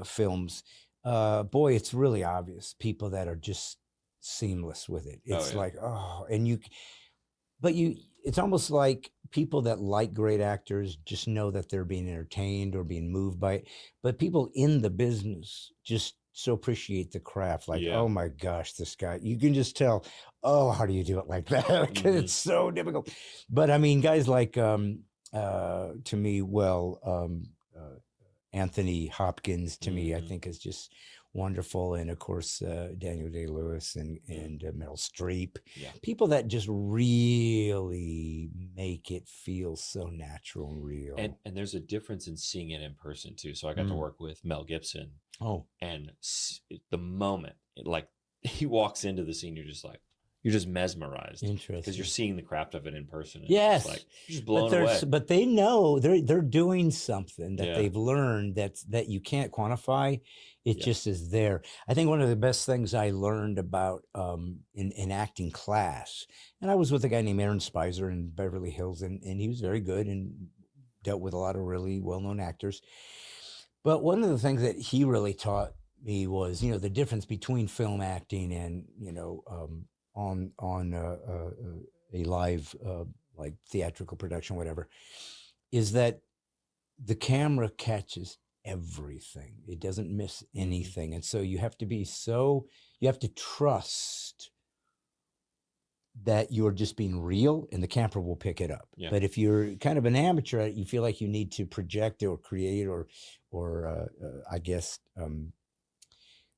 films, boy, it's really obvious. People that are just seamless with it. It's it's almost like people that like great actors just know that they're being entertained or being moved by it. But people in the business just so appreciate the craft. Like, oh my gosh, this guy, you can just tell, how do you do it like that? Because it's so difficult. But I mean, guys like, to me, Anthony Hopkins, to me, I think is just wonderful. And of course, Daniel Day-Lewis and Meryl Streep, people that just really make it feel so natural and real. And there's a difference in seeing it in person too. So I got to work with Mel Gibson. And the moment he walks into the scene, you're just mesmerized. Interesting. Because you're seeing the craft of it in person. Yes. It's you're just blown away. But they know they're doing something that they've learned that you can't quantify. It just is there. I think one of the best things I learned about in acting class, and I was with a guy named Aaron Spicer in Beverly Hills, and he was very good and dealt with a lot of really well-known actors. But one of the things that he really taught me was, the difference between film acting and, on a live, like theatrical production, whatever, is that the camera catches everything. It doesn't miss anything. And so you have to trust that you're just being real and the camera will pick it up. But if you're kind of an amateur at it, you feel like you need to project or create or I guess,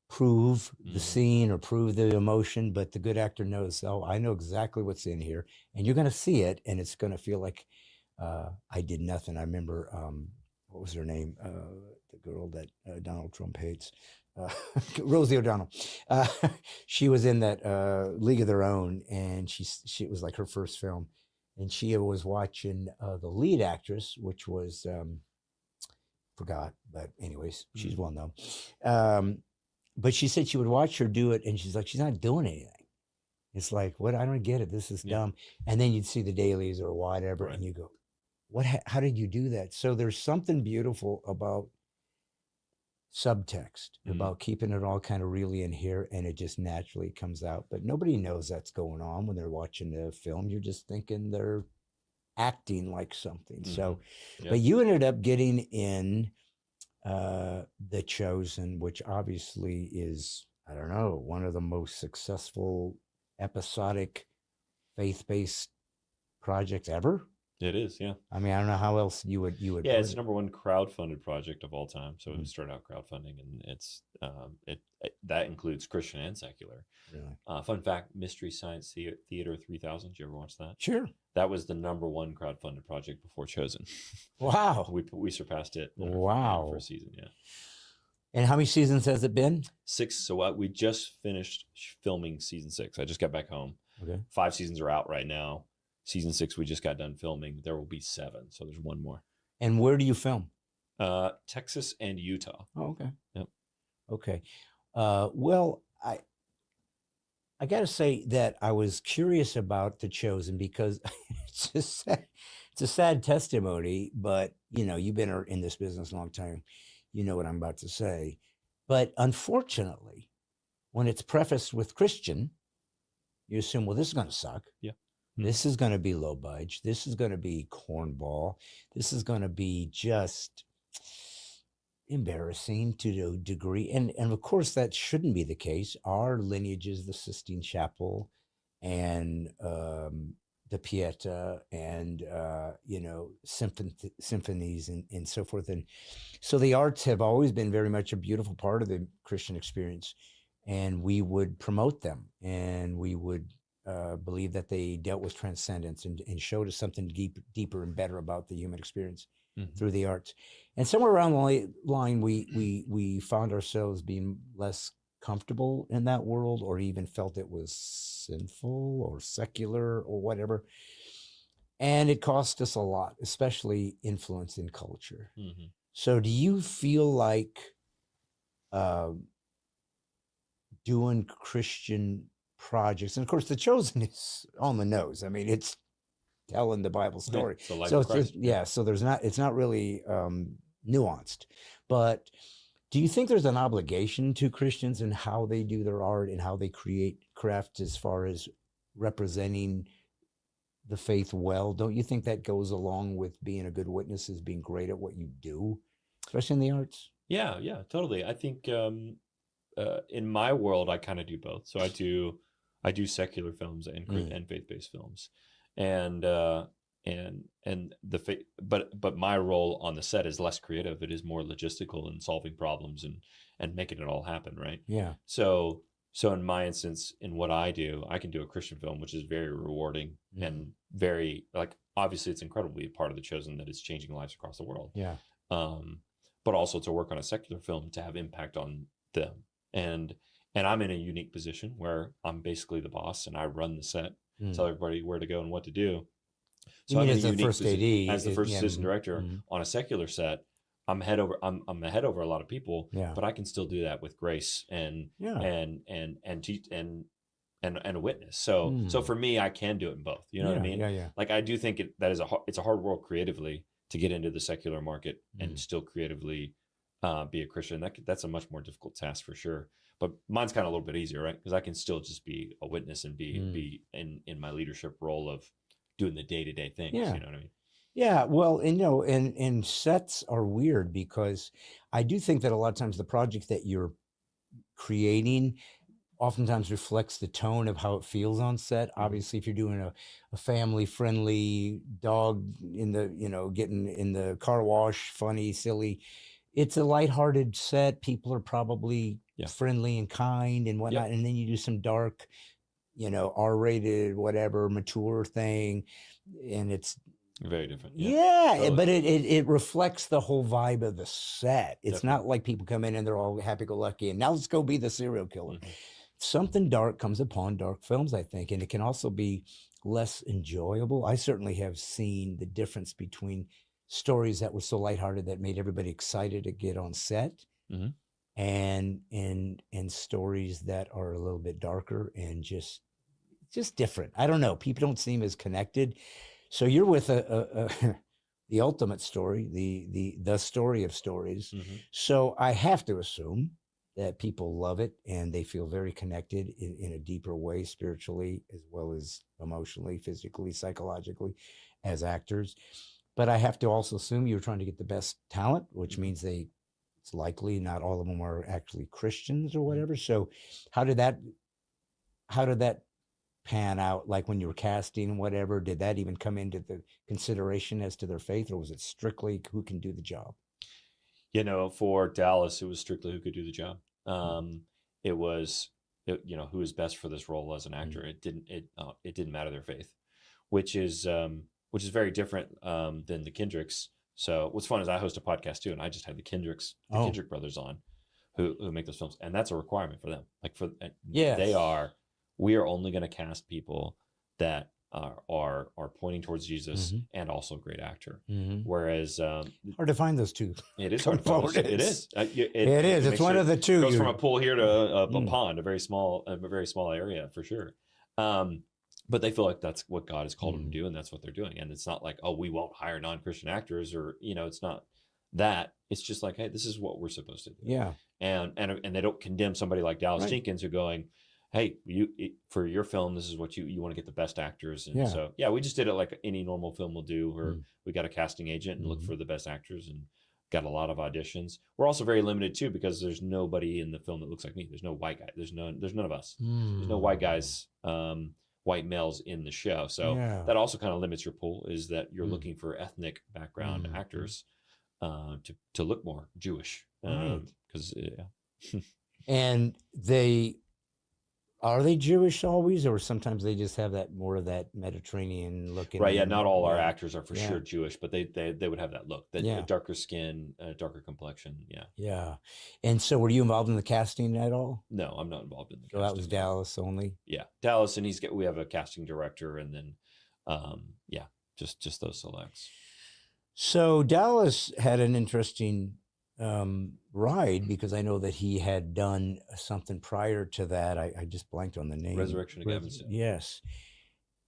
prove the scene or prove the emotion. But the good actor knows, I know exactly what's in here, and you're going to see it, and it's going to feel like I did nothing. I remember, what was her name? The girl that Donald Trump hates. Rosie O'Donnell. She was in that League of Their Own, and it was like her first film, and she was watching the lead actress, which was forgot, but anyways, she's well known. But she said she would watch her do it, and she's like, she's not doing anything. It's like, what? I don't get it. This is dumb. And then you'd see the dailies or whatever, and you go, what? How did you do that? So there's something beautiful about subtext, about keeping it all kind of really in here, and it just naturally comes out. But nobody knows that's going on when they're watching the film. You're just thinking they're acting like something. So, but you ended up getting in The Chosen, which obviously is, I don't know, one of the most successful episodic faith-based projects ever. It is, yeah. I mean, I don't know how else you would. Yeah, put it's it. number one crowdfunded project of all time. So Mhm. it started out crowdfunding, and it's that includes Christian and secular. Really? Fun fact: Mystery Science Theater 3000. Did you ever watch that? Sure. That was the number one crowdfunded project before Chosen. Wow. We surpassed it. Wow. In our first season, yeah. And how many seasons has it been? 6. So we just finished filming season 6. I just got back home. Okay. 5 seasons are out right now. Season 6 we just got done filming. There will be 7, so there's one more. And where do you film? Texas and Utah. Oh, okay. Yep. Okay. Well, I got to say that I was curious about The Chosen because it's a sad testimony, but you've been in this business a long time. You know what I'm about to say. But unfortunately, when it's prefaced with Christian, you assume, well, this is going to suck. Yeah. This is going to be low budge. This is going to be cornball. This is going to be just embarrassing to a degree. And of course, that shouldn't be the case. Our lineage is the Sistine Chapel and the Pieta and, symphonies and so forth. And so the arts have always been very much a beautiful part of the Christian experience. And we would promote them, and we would believe that they dealt with transcendence and showed us something deeper and better about the human experience through the arts. And somewhere around the line, we found ourselves being less comfortable in that world, or even felt it was sinful or secular or whatever. And it cost us a lot, especially influence in culture. Mm-hmm. So do you feel like doing Christian projects, and of course The Chosen is on the nose. I mean, it's telling the Bible story. Yeah, so it's not really nuanced. But do you think there's an obligation to Christians in how they do their art and how they create craft as far as representing the faith well? Don't you think that goes along with being a good witness, is being great at what you do, especially in the arts? Yeah, totally. I think in my world, I kind of do both. So I do secular films and faith-based films, and the faith, but my role on the set is less creative. It is more logistical and solving problems and making it all happen, right? Yeah. So in my instance, in what I do, I can do a Christian film, which is very rewarding and very, like, obviously it's incredibly a part of The Chosen that is changing lives across the world. Yeah. But also to work on a secular film to have impact on them. And I'm in a unique position where I'm basically the boss and I run the set, tell everybody where to go and what to do. So I'm as the first AD, as the first assistant director on a secular set. I'm ahead over a lot of people, but I can still do that with grace and teach and a witness. So for me, I can do it in both. You know what I mean? Yeah. Like, I do think it's a hard world creatively to get into the secular market and still creatively be a Christian. That's a much more difficult task for sure. But mine's kind of a little bit easier, right? Because I can still just be a witness and be in my leadership role of doing the day-to-day things. Yeah. You know what I mean? Yeah, well, and sets are weird because I do think that a lot of times the project that you're creating oftentimes reflects the tone of how it feels on set. Obviously, if you're doing a family-friendly dog in the, getting in the car wash, funny, silly, it's a lighthearted set. People are probably friendly and kind and whatnot. And then you do some dark, R-rated, whatever, mature thing, and it's very different. Totally. But it reflects the whole vibe of the set. It's not like people come in and they're all happy-go-lucky and now let's go be the serial killer. Something dark comes upon dark films, I think, and it can also be less enjoyable. I certainly have seen the difference between stories that were so lighthearted that made everybody excited to get on set, and stories that are a little bit darker and just different. I don't know. People don't seem as connected. So you're with the ultimate story, the story of stories. So I have to assume that people love it and they feel very connected in a deeper way, spiritually, as well as emotionally, physically, psychologically, as actors. But I have to also assume you're trying to get the best talent, which means it's likely not all of them are actually Christians or whatever. So how did that pan out? Like when you were casting, whatever, did that even come into the consideration as to their faith, or was it strictly who can do the job? For Dallas, it was strictly who could do the job. It was, who is best for this role as an actor. It didn't matter their faith, which is very different than the Kendricks. So what's fun is I host a podcast too, and I just had the Kendrick brothers on, who make those films, and that's a requirement for them. Like we are only going to cast people that are pointing towards Jesus and also a great actor. Whereas hard to find those two. It is hard to find those two. It is. It is. It's one of the two. It goes from a pool here to a pond, a very small area for sure. But they feel like that's what God has called them to do, and that's what they're doing. And it's not like, oh, we won't hire non-Christian actors, or it's not that. It's just like, hey, this is what we're supposed to do. Yeah. And they don't condemn somebody like Dallas Jenkins who going, hey, for your film, this is what you want to get the best actors. And so we just did it like any normal film will do, where we got a casting agent and look for the best actors, and got a lot of auditions. We're also very limited too, because there's nobody in the film that looks like me. There's no white guy. There's none of us. There's no white guys, white males in the show. So that also kind of limits your pool, is that you're looking for ethnic background actors to look more Jewish. Because and are they Jewish always, or sometimes they just have that more of that Mediterranean look? Right. Yeah. Not all our actors are for sure Jewish, but they would have that look, that darker skin, darker complexion. Yeah. Yeah. And so, were you involved in the casting at all? No, I'm not involved in the casting. So that was Dallas only. Yeah, Dallas, and we have a casting director, and then, just those selects. So Dallas had an interesting ride, because I know that he had done something prior to that. I just blanked on the name. Resurrection of Evanston. Yes.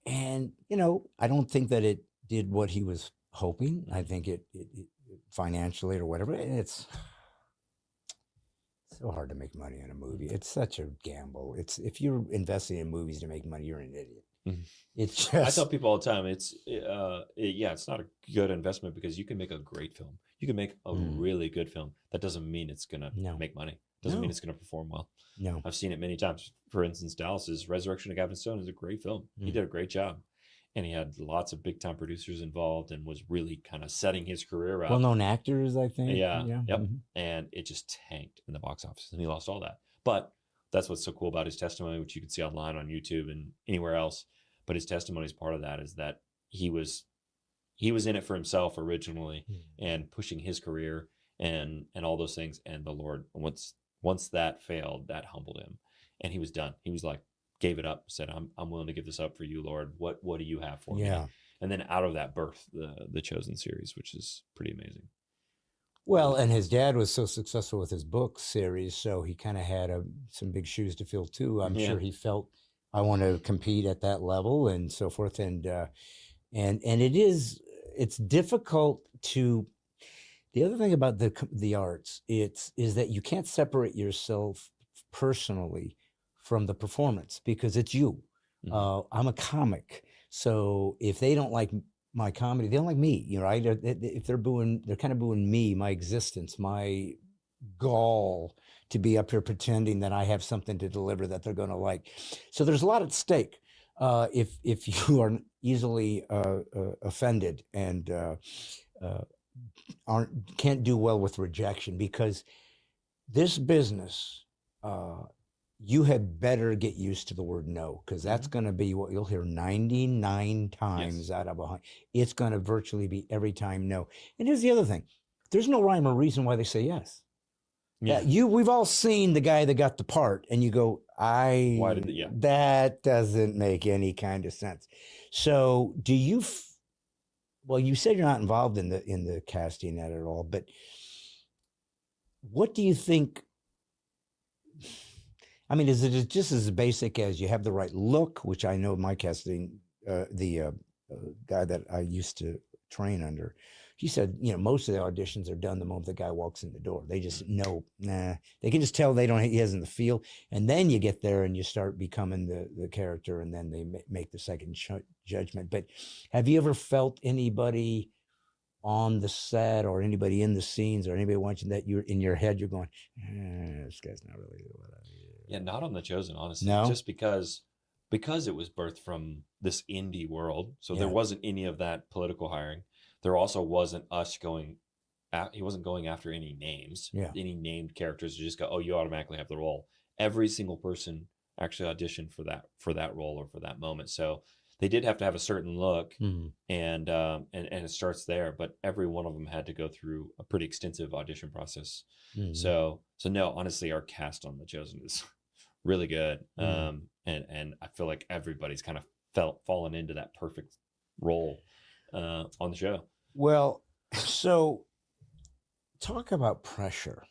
And, I don't think that it did what he was hoping. I think it financially or whatever, it's so hard to make money in a movie. It's such a gamble. If you're investing in movies to make money, you're an idiot. It's just, I tell people all the time, it's not a good investment, because you can make a great film. You can make a really good film. That doesn't mean it's going to make money. Doesn't mean it's going to perform well. No. I've seen it many times. For instance, Dallas's Resurrection of Evanston is a great film. He did a great job. And he had lots of big time producers involved, and was really kind of setting his career up. Well-known actors, I think. Yeah. Yep. And it just tanked in the box office, and he lost all that. But that's what's so cool about his testimony, which you can see online on YouTube and anywhere else. But his testimony is part of that, is that he was in it for himself originally, and pushing his career and all those things. And the Lord, once that failed, that humbled him, and he was done. He was like, gave it up, said, I'm willing to give this up for you, Lord. What do you have for me? And then out of that birth the Chosen series, which is pretty amazing. Well, and his dad was so successful with his book series, so he kind of had some big shoes to fill too. I'm sure he felt, I want to compete at that level and so forth. And it's difficult to, the other thing about the arts, is that you can't separate yourself personally from the performance, because it's you. I'm a comic. So if they don't like my comedy, they don't like me, right? If they're kind of booing me, my existence, my gall to be up here pretending that I have something to deliver that they're going to like. So there's a lot at stake. If you are easily offended and can't do well with rejection, because this business, you had better get used to the word no, because that's going to be what you'll hear 99 times out of 100. It's going to virtually be every time no. And here's the other thing. There's no rhyme or reason why they say yes. We've all seen the guy that got the part, and you go, that doesn't make any kind of sense. So do you, well, you said you're not involved in the casting at all, but what do you think? I mean, is it just as basic as you have the right look, which I know my casting, the guy that I used to train under, he said, most of the auditions are done the moment the guy walks in the door. They just know, they can just tell he hasn't the feel. And then you get there and you start becoming the character, and then they make the second judgment. But have you ever felt anybody on the set or anybody in the scenes or anybody watching that you're in your head, you're going, this guy's not really what I need? Yeah, not on The Chosen, honestly. No? Just because because it was birthed from this indie world, so Yeah. there wasn't any of that political hiring. There also wasn't us going. He wasn't going after any names, any named characters. You just go, oh, you automatically have the role. Every single person actually auditioned for that role or for that moment. So they did have to have a certain look, and it starts there. But every one of them had to go through a pretty extensive audition process. So no, honestly, our cast on The Chosen is really good, and I feel like everybody's kind of fallen into that perfect role on the show. Well, so talk about pressure.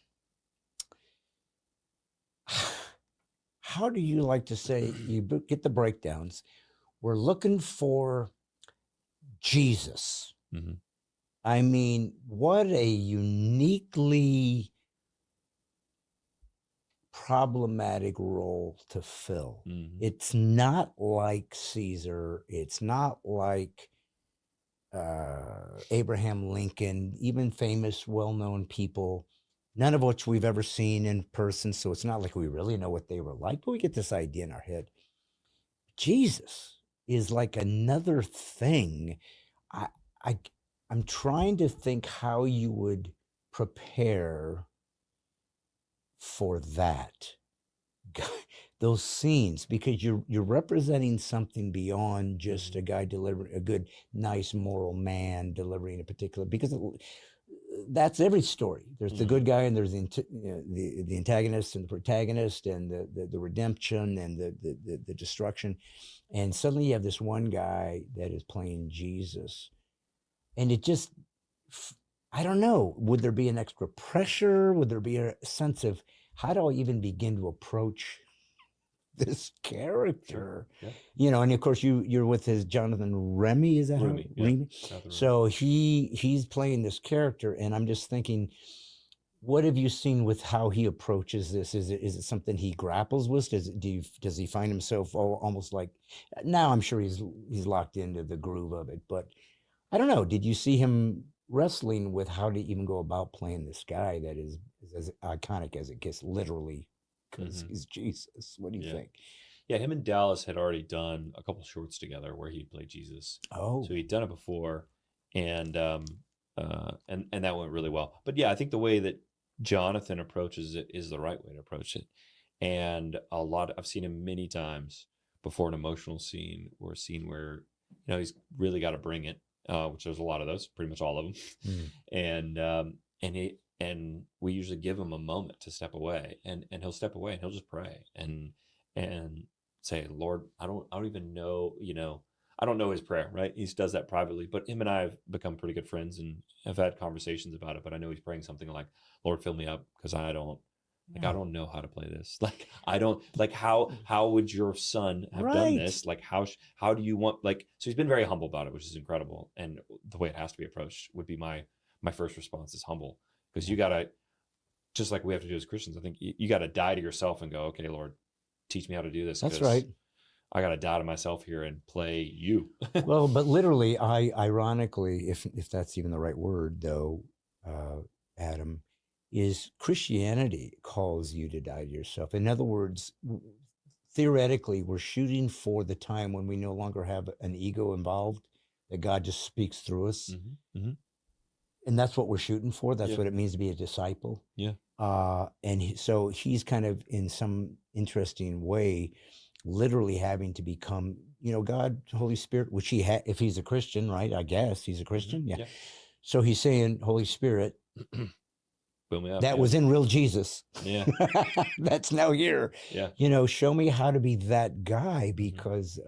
How do you like to say, you get the breakdowns? We're looking for Jesus. Mm-hmm. I mean, what a uniquely problematic role to fill. Mm-hmm. It's not like Caesar. It's not like Abraham Lincoln, even famous, well-known people, none of which we've ever seen in person. So it's not like we really know what they were like, but we get this idea in our head. Jesus is like another thing. I'm trying to think how you would prepare for that, those scenes, because you're representing something beyond just a guy delivering a good, nice, moral man delivering a particular, because that's every story. There's the good guy and there's the antagonist and the protagonist and the redemption and the destruction. And suddenly you have this one guy that is playing Jesus. And it just, I don't know, would there be an extra pressure? Would there be a sense of, how do I even begin to approach this character? Yeah. You know, and of course you're with his Jonathan Remy, is that Remy, how? Remy? So he's playing this character, and I'm just thinking, what have you seen with how he approaches this? Is it something he grapples with? Does he find himself almost like, now I'm sure he's locked into the groove of it, but I don't know. Did you see him wrestling with how to even go about playing this guy that is as iconic as it gets, literally, because he's Jesus? What do you think? Yeah, him and Dallas had already done a couple shorts together where he played Jesus. Oh, so he'd done it before, and that went really well. But yeah, I think the way that Jonathan approaches it is the right way to approach it, and I've seen him many times before an emotional scene or a scene where he's really got to bring it. Which there's a lot of those, pretty much all of them, and we usually give him a moment to step away, and he'll step away and he'll just pray and say, Lord, I don't even know, I don't know his prayer, right? He does that privately, but him and I have become pretty good friends and have had conversations about it. But I know he's praying something like, Lord, fill me up, because I don't know how to play this. Like, I don't, like, how would your son have done this? Like, how do you want, like, so he's been very humble about it, which is incredible. And the way it has to be approached would be my first response is humble, because you gotta, just like we have to do as Christians, I think you gotta die to yourself and go, okay, Lord, teach me how to do this. That's right. I gotta die to myself here and play you. Well, but literally, ironically, if that's even the right word, though, Adam, is Christianity calls you to die to yourself. In other words, theoretically, we're shooting for the time when we no longer have an ego involved, that God just speaks through us. And that's what we're shooting for. That's what it means to be a disciple. Yeah. So he's kind of, in some interesting way, literally having to become, God, Holy Spirit, which if he's a Christian, right? I guess he's a Christian. Yeah. So he's saying, Holy Spirit, that was in real Jesus. Yeah. That's now here. Yeah. Show me how to be that guy, because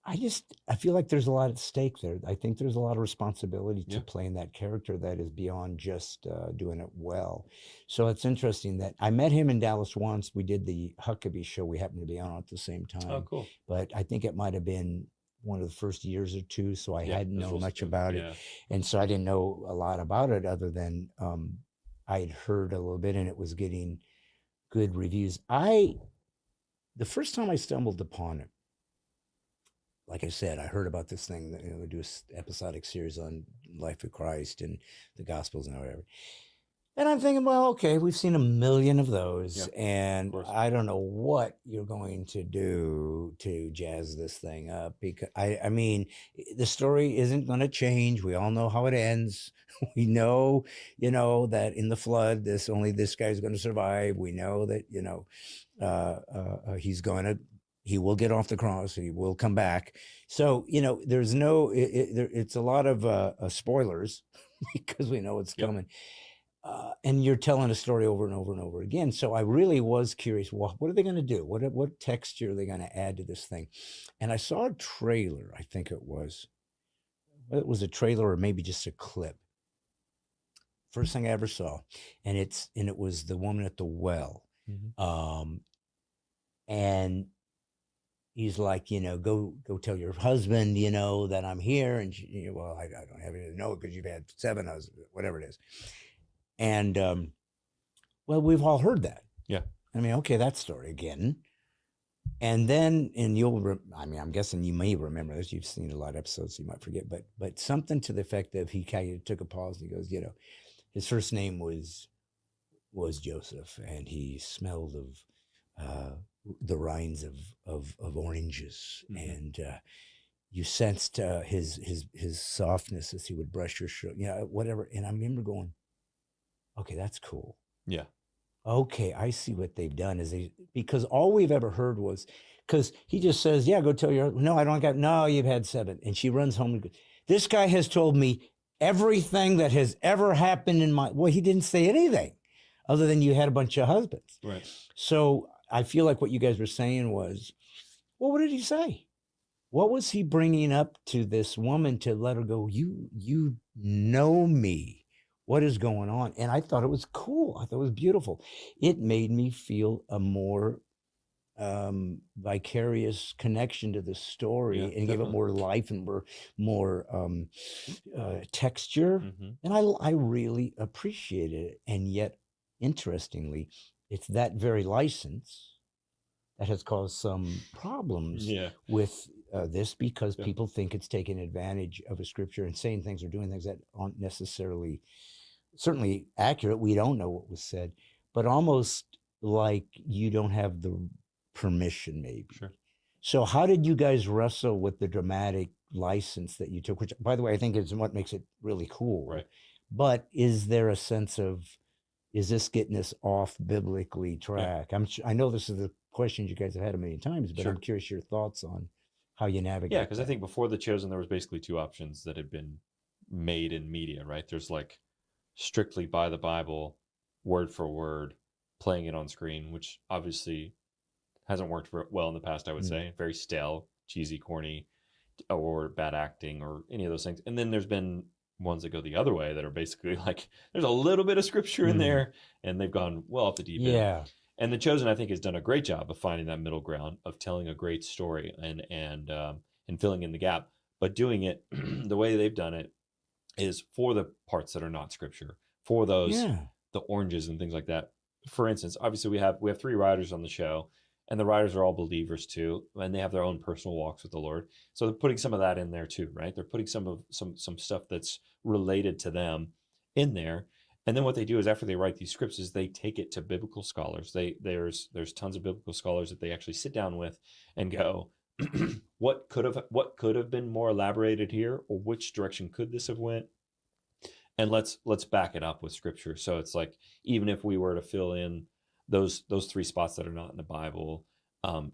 I feel like there's a lot at stake there. I think there's a lot of responsibility to playing that character that is beyond just doing it well. So it's interesting that I met him in Dallas once. We did the Huckabee show. We happened to be on at the same time. Oh, cool. But I think it might have been one of the first years or two, so I hadn't known much about it. And so I didn't know a lot about it, other than I had heard a little bit, and it was getting good reviews. The first time I stumbled upon it, like I said, I heard about this thing that we do an episodic series on life of Christ and the Gospels and whatever. And I'm thinking, well, okay, we've seen a million of those, Yeah, and course. I don't know what you're going to do to jazz this thing up, because I mean, the story isn't going to change. We all know how it ends. We know, that in the flood, this guy's going to survive. We know that, he will get off the cross. He will come back. So, there's no, it's a lot of spoilers because we know it's Yep. coming. And you're telling a story over and over and over again. So I really was curious, what are they going to do? What texture are they going to add to this thing? And I saw a trailer, I think it was a trailer or maybe just a clip. First thing I ever saw. And it was the woman at the well. Mhm. And he's like, go tell your husband, that I'm here. And she, well, I don't have any to know because you've had 7 husbands, whatever it is. And well, we've all heard that. Yeah. I mean, okay, that story again. And then, I'm guessing you may remember this. You've seen a lot of episodes, so you might forget. But something to the effect of he kind of took a pause and he goes, his first name was Joseph, and he smelled of the rinds of oranges, Mhm. and you sensed his softness as he would brush your shirt, whatever. And I remember going, okay, that's cool. Yeah. Okay, I see what they've done because all we've ever heard was, because he just says, yeah, go tell no, I don't got, no, you've had 7. And she runs home and goes, this guy has told me everything that has ever happened well, he didn't say anything other than you had a bunch of husbands. Right. So I feel like what you guys were saying was, well, what did he say? What was he bringing up to this woman to let her go, you know me? What is going on? And I thought it was cool. I thought it was beautiful. It made me feel a more vicarious connection to the story, Yeah, and gave it definitely. more life and more texture. Mhm. And I really appreciated it. And yet, interestingly, it's that very license that has caused some problems Yeah. with this, because Yeah. people think it's taking advantage of a scripture and saying things or doing things that aren't necessarily certainly accurate. We don't know what was said, but almost like you don't have the permission, maybe. Sure. So how did you guys wrestle with the dramatic license that you took, which, by the way, I think is what makes it really cool. Right. But is there a sense of, is this getting us off biblically track? I know this is the questions you guys have had a million times, but Sure. I'm curious your thoughts on how you navigate. Yeah, because I that. think before The Chosen, there was basically 2 options that had been made in media, right? There's like strictly by the Bible, word for word, playing it on screen, which obviously hasn't worked well in the past, I would say. Very stale, cheesy, corny, or bad acting, or any of those things. And then there's been ones that go the other way that are basically like, there's a little bit of scripture in there, and they've gone well off the deep end. Yeah. And The Chosen, I think, has done a great job of finding that middle ground of telling a great story and filling in the gap. But doing it the way they've done it is for the parts that are not scripture, for those the oranges and things like that. For instance, obviously we have 3 writers on the show, and the writers are all believers too, and they have their own personal walks with the Lord. So they're putting some of that in there too, right? They're putting some stuff that's related to them in there. And then what they do is, after they write these scripts, is they take it to biblical scholars. There's tons of biblical scholars that they actually sit down with and go, what could have been more elaborated here, or which direction could this have went? And let's back it up with scripture. So it's like, even if we were to fill in those 3 spots that are not in the Bible,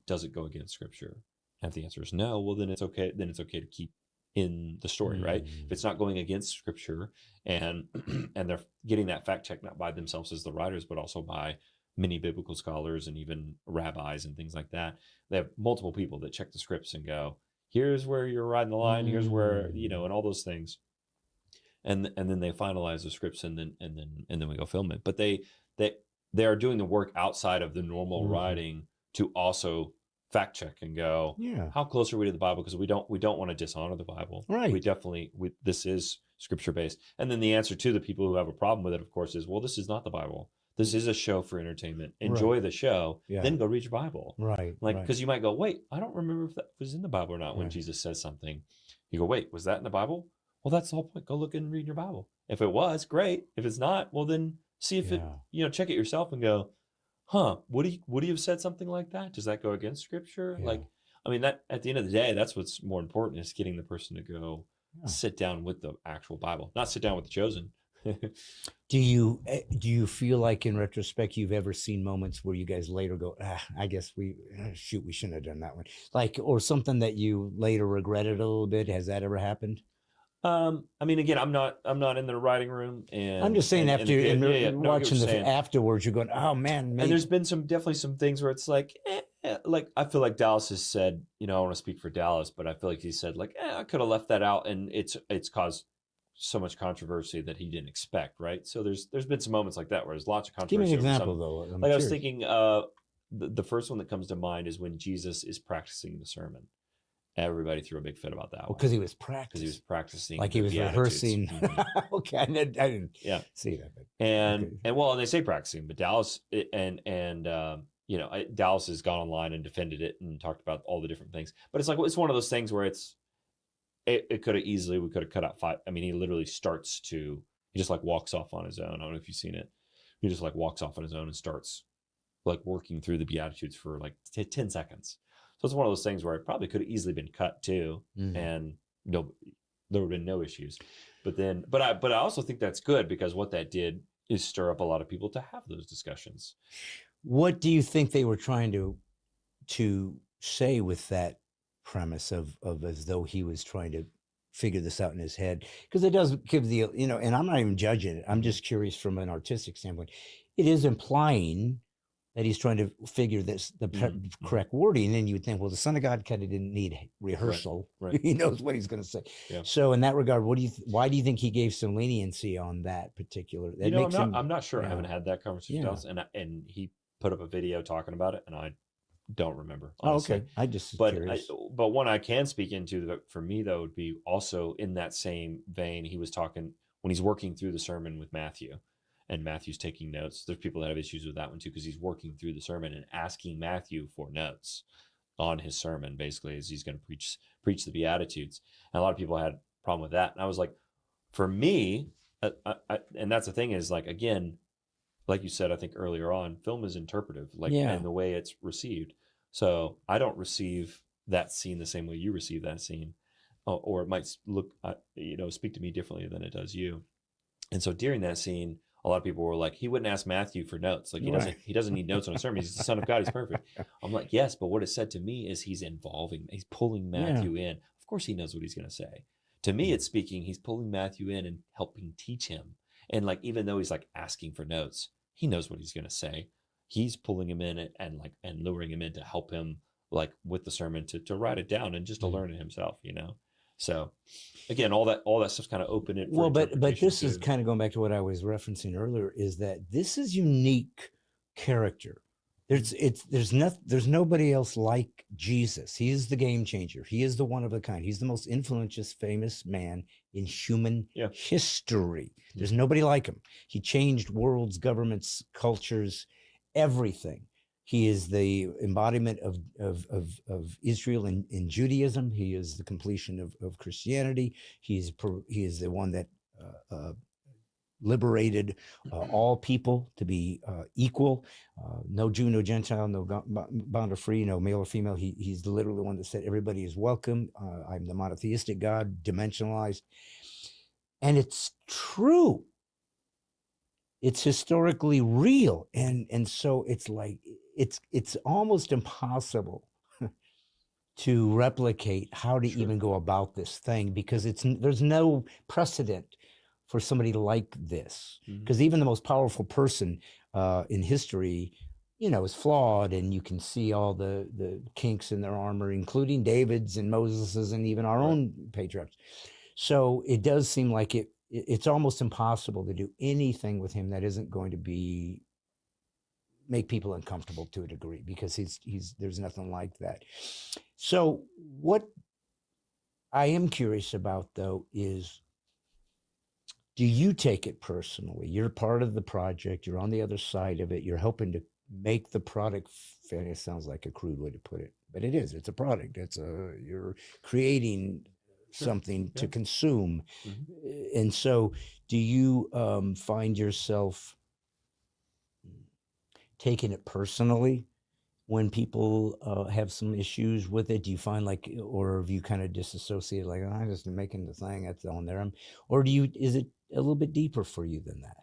does it go against scripture? And if the answer is no, well, then it's okay. Then it's okay to keep in the story, right? If it's not going against scripture, and they're getting that fact check not by themselves as the writers, but also by many biblical scholars and even rabbis and things like that. They have multiple people that check the scripts and go, here's where you're riding the line, here's where, and all those things. And then they finalize the scripts, and then we go film it. But they are doing the work outside of the normal writing to also fact check and go, how close are we to the Bible? Because we don't want to dishonor the Bible. Right. We definitely, this is scripture based. And then the answer to the people who have a problem with it, of course, is, well, this is not the Bible. This is a show for entertainment. Enjoy the show, then go read your Bible. Right. Like, because you might go, wait, I don't remember if that was in the Bible or not. When Jesus says something, you go, wait, was that in the Bible? Well, that's the whole point. Go look and read your Bible. If it was, great. If it's not, well, then See if it, check it yourself and go, huh, would he have said something like that? Does that go against scripture? Yeah. Like, I mean, that at the end of the day, that's what's more important, is getting the person to go sit down with the actual Bible, not sit down with the chosen. Do you feel like in retrospect you've ever seen moments where you guys later go, I guess we shouldn't have done that one, like, or something that you later regretted a little bit? Has that ever happened? I mean, again, I'm not in the writing room, and I'm just saying watching the afterwards, you're going, oh man. And there's been definitely some things where it's like, like I feel like Dallas has said, I want to speak for Dallas, but I feel like he said like, I could have left that out, and it's caused so much controversy that he didn't expect, right? So there's been some moments like that where there's lots of controversy. Give me an example though. Like I was thinking, the first one that comes to mind is when Jesus is practicing the sermon. Everybody threw a big fit about that one. Because he was practicing. Like he was rehearsing. Mm-hmm. Okay, I didn't see that. But, and they say practicing, but Dallas Dallas has gone online and defended it and talked about all the different things. But it's one of those things where it could have we could have cut out 5. I mean, he literally he just like walks off on his own. I don't know if you've seen it. He just like walks off on his own and starts like working through the Beatitudes for like 10 seconds. So it's one of those things where it probably could have easily been cut too, and there would have been no issues. But I also think that's good, because what that did is stir up a lot of people to have those discussions. What do you think they were trying to say with that premise of as though he was trying to figure this out in his head? Because it does give and I'm not even judging it. I'm just curious from an artistic standpoint. It is implying that he's trying to figure the correct wording, and then you would think, well, the Son of God kind of didn't need rehearsal. Right. He knows what he's going to say. Yeah. So in that regard, why do you think he gave some leniency on that particular? I'm not sure. I haven't had that conversation with Dallas, and he put up a video talking about it, and I don't remember. Honestly. Oh, okay. I just curious. But one I can speak into that for me though would be also in that same vein. He was talking when he's working through the sermon with Matthew. And Matthew's taking notes. There's people that have issues with that one too, because he's working through the sermon and asking Matthew for notes on his sermon, basically, as he's going to preach the Beatitudes. And a lot of people had a problem with that. And I was like, for me, and that's the thing is, like, again, like you said, I think earlier on, film is interpretive, and the way it's received. So I don't receive that scene the same way you receive that scene, or it might speak to me differently than it does you. And so during that scene, a lot of people were like, he wouldn't ask Matthew for notes. Like he doesn't need notes on a sermon. He's the Son of God. He's perfect. I'm like, yes, but what it said to me is he's pulling Matthew in. Of course he knows what he's going to say. To me, it's speaking, he's pulling Matthew in and helping teach him. And like, even though he's like asking for notes, he knows what he's going to say. He's pulling him in and luring him in to help him like with the sermon to write it down and just to learn it himself, So again, all that stuff's kind of open it. Well, but this is kind of going back to what I was referencing earlier, is that this is unique character. There's nobody else like Jesus. He is the game changer. He is the one of a kind. He's the most influential, famous man in human history. There's nobody like him. He changed worlds, governments, cultures, everything. He is the embodiment of Israel in Judaism. He is the completion of Christianity. He is the one that liberated all people to be equal. No Jew, no Gentile, no bond or free, no male or female. He's literally the one that said everybody is welcome. I'm the monotheistic God, dimensionalized. And it's true. It's historically real. And so it's like, it's almost impossible to replicate how to even go about this thing, because there's no precedent for somebody like this. Because even the most powerful person in history, is flawed, and you can see all the kinks in their armor, including David's and Moses's and even our own patriarchs. So it does seem like it's almost impossible to do anything with him that isn't going to make people uncomfortable to a degree, because there's nothing like that. So what I am curious about though is, do you take it personally? You're part of the project. You're on the other side of it. You're helping to make the product. It sounds like a crude way to put it, but it is. It's a product. You're creating something to consume. And so do you find yourself taken it personally when people have some issues with it? Do you find like, or have you kind of disassociated, like, oh, I'm just making the thing that's on there, or is it a little bit deeper for you than that?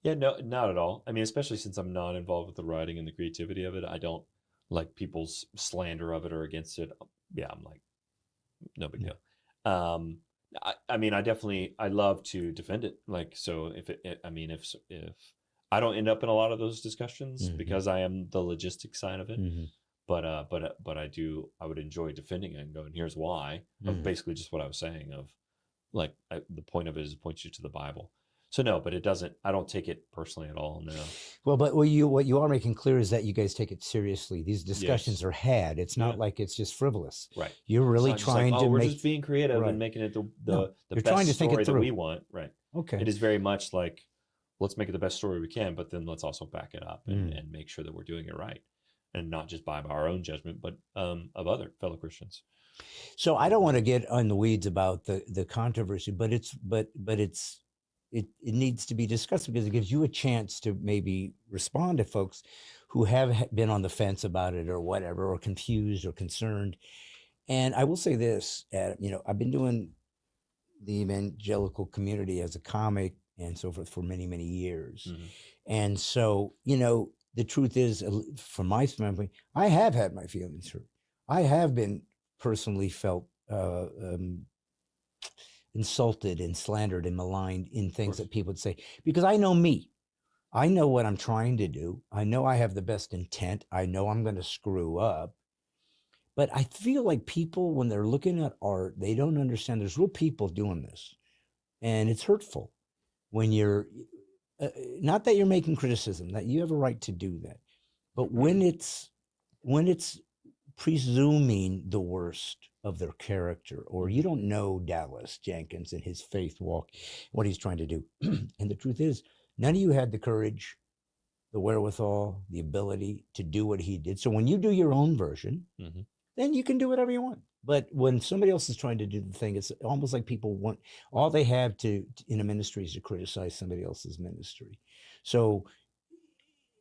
Yeah, no, not at all. I mean, especially since I'm not involved with the writing and the creativity of it, I don't like people's slander of it or against it. Yeah, I'm like, no big deal. I mean, I love to defend it. Like, so if I don't end up in a lot of those discussions because I am the logistics side of it, but I would enjoy defending it and going, here's why, of basically just what I was saying of like, the point of it is to point you to the Bible. So no, but I don't take it personally at all. No. Well, but what you are making clear is that you guys take it seriously. These discussions are had. It's not like it's just frivolous. Right. You're really trying to we're make, just being creative and making it the best trying to think story it through. that we want. Right. Okay. It is very much like, let's make it the best story we can, but then let's also back it up and make sure that we're doing it right, and not just by our own judgment, but of other fellow Christians. So I don't want to get on the weeds about the controversy, but it needs to be discussed because it gives you a chance to maybe respond to folks who have been on the fence about it or whatever, or confused or concerned. And I will say this, Adam, I've been doing the evangelical community as a comic and so forth for many, many years. And so, the truth is, from my standpoint, I have had my feelings hurt. I have been personally felt insulted and slandered and maligned in things that people would say, because I know me. I know what I'm trying to do. I know I have the best intent. I know I'm going to screw up. But I feel like people, when they're looking at art, they don't understand there's real people doing this. And it's hurtful when you're, not that you're making criticism, that you have a right to do that. But when it's presuming the worst of their character, or you don't know Dallas Jenkins and his faith walk, what he's trying to do. And the truth is, none of you had the courage, the wherewithal, the ability to do what he did. So when you do your own version, then you can do whatever you want. But when somebody else is trying to do the thing, it's almost like people want, all they have to in a ministry is to criticize somebody else's ministry. So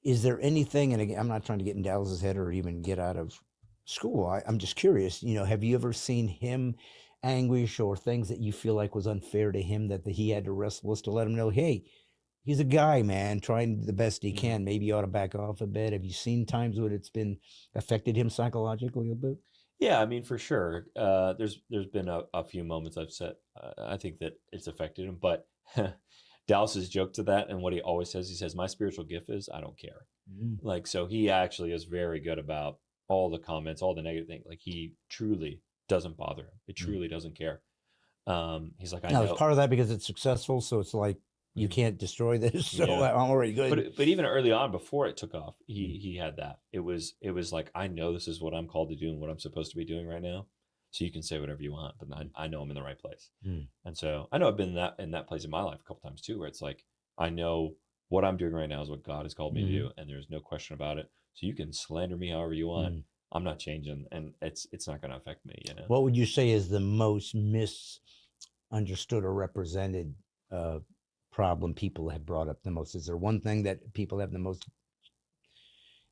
is there anything, and again, I'm not trying to get in Dallas's head or even get out of school. I'm just curious, have you ever seen him anguish or things that you feel like was unfair to him that he had to wrestle with to let him know, hey, he's a guy, man, trying the best he can. Maybe you ought to back off a bit. Have you seen times when it's been affected him psychologically a bit? Yeah, I mean, for sure. There's been a few moments I've said, I think that it's affected him, but Dallas's joke to that, and what he always says, he says, my spiritual gift is I don't care. Like, so he actually is very good about all the comments, all the negative things. Like, he truly doesn't bother him. It truly doesn't care. He's like, I know. It's part of that because it's successful. So it's like, you can't destroy this. So I'm already good. But even early on, before it took off, he had that. It was like, I know this is what I'm called to do and what I'm supposed to be doing right now. So you can say whatever you want, but I know I'm in the right place. And so I know I've been in that place in my life a couple times too, where it's like, I know what I'm doing right now is what God has called me to do, and there's no question about it. So you can slander me however you want. I'm not changing, and it's not going to affect me. What would you say is the most misunderstood or represented problem people have brought up the most? Is there one thing that people have the most,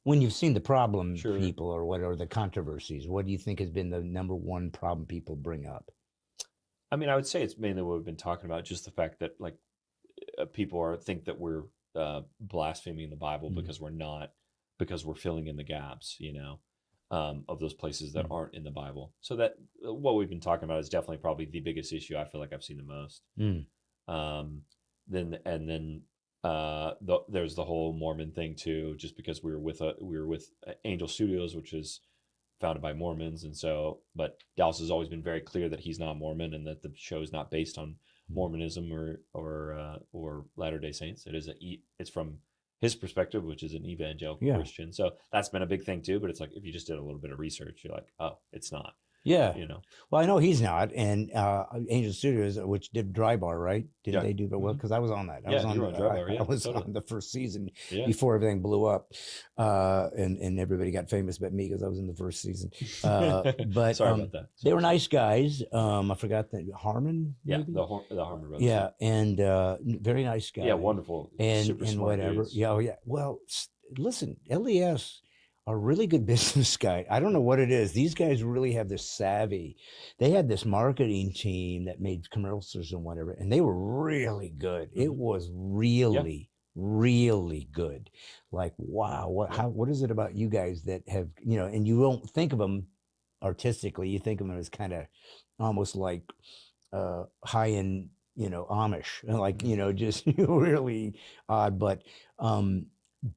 when you've seen the problem people or what are the controversies, what do you think has been the number one problem people bring up? I mean, I would say it's mainly what we've been talking about, just the fact that like people think that we're blaspheming the Bible because we're not, because we're filling in the gaps, of those places that aren't in the Bible. So that what we've been talking about is definitely probably the biggest issue I feel like I've seen the most. Then there's the whole Mormon thing too, just because we were with Angel Studios, which is founded by Mormons. And so, but Dallas has always been very clear that he's not Mormon and that the show is not based on Mormonism or Latter-day Saints. It's from his perspective, which is an evangelical Christian. So that's been a big thing too. But it's like, if you just did a little bit of research, you're like, oh, it's not. Yeah. Well, I know he's not. And Angel Studios, which did Dry Bar, right? Did they do that? Well, because I was on that. I was on Dry Bar. I was on the first season before everything blew up, and everybody got famous but me because I was in the first season. But sorry about that. They were nice guys. I forgot that Harmon. Maybe? Yeah, the Harmon brothers. Yeah, and very nice guy. Yeah, wonderful. And super and smart whatever. dudes. Yeah, oh yeah. Well, listen, LES are really good business guys. I don't know what it is. These guys really have this savvy. They had this marketing team that made commercials and whatever, and they were really good. It was really, really good. Like, wow, what is it about you guys that have, and you don't think of them artistically, you think of them as kind of almost like high end, Amish, like, just really odd. But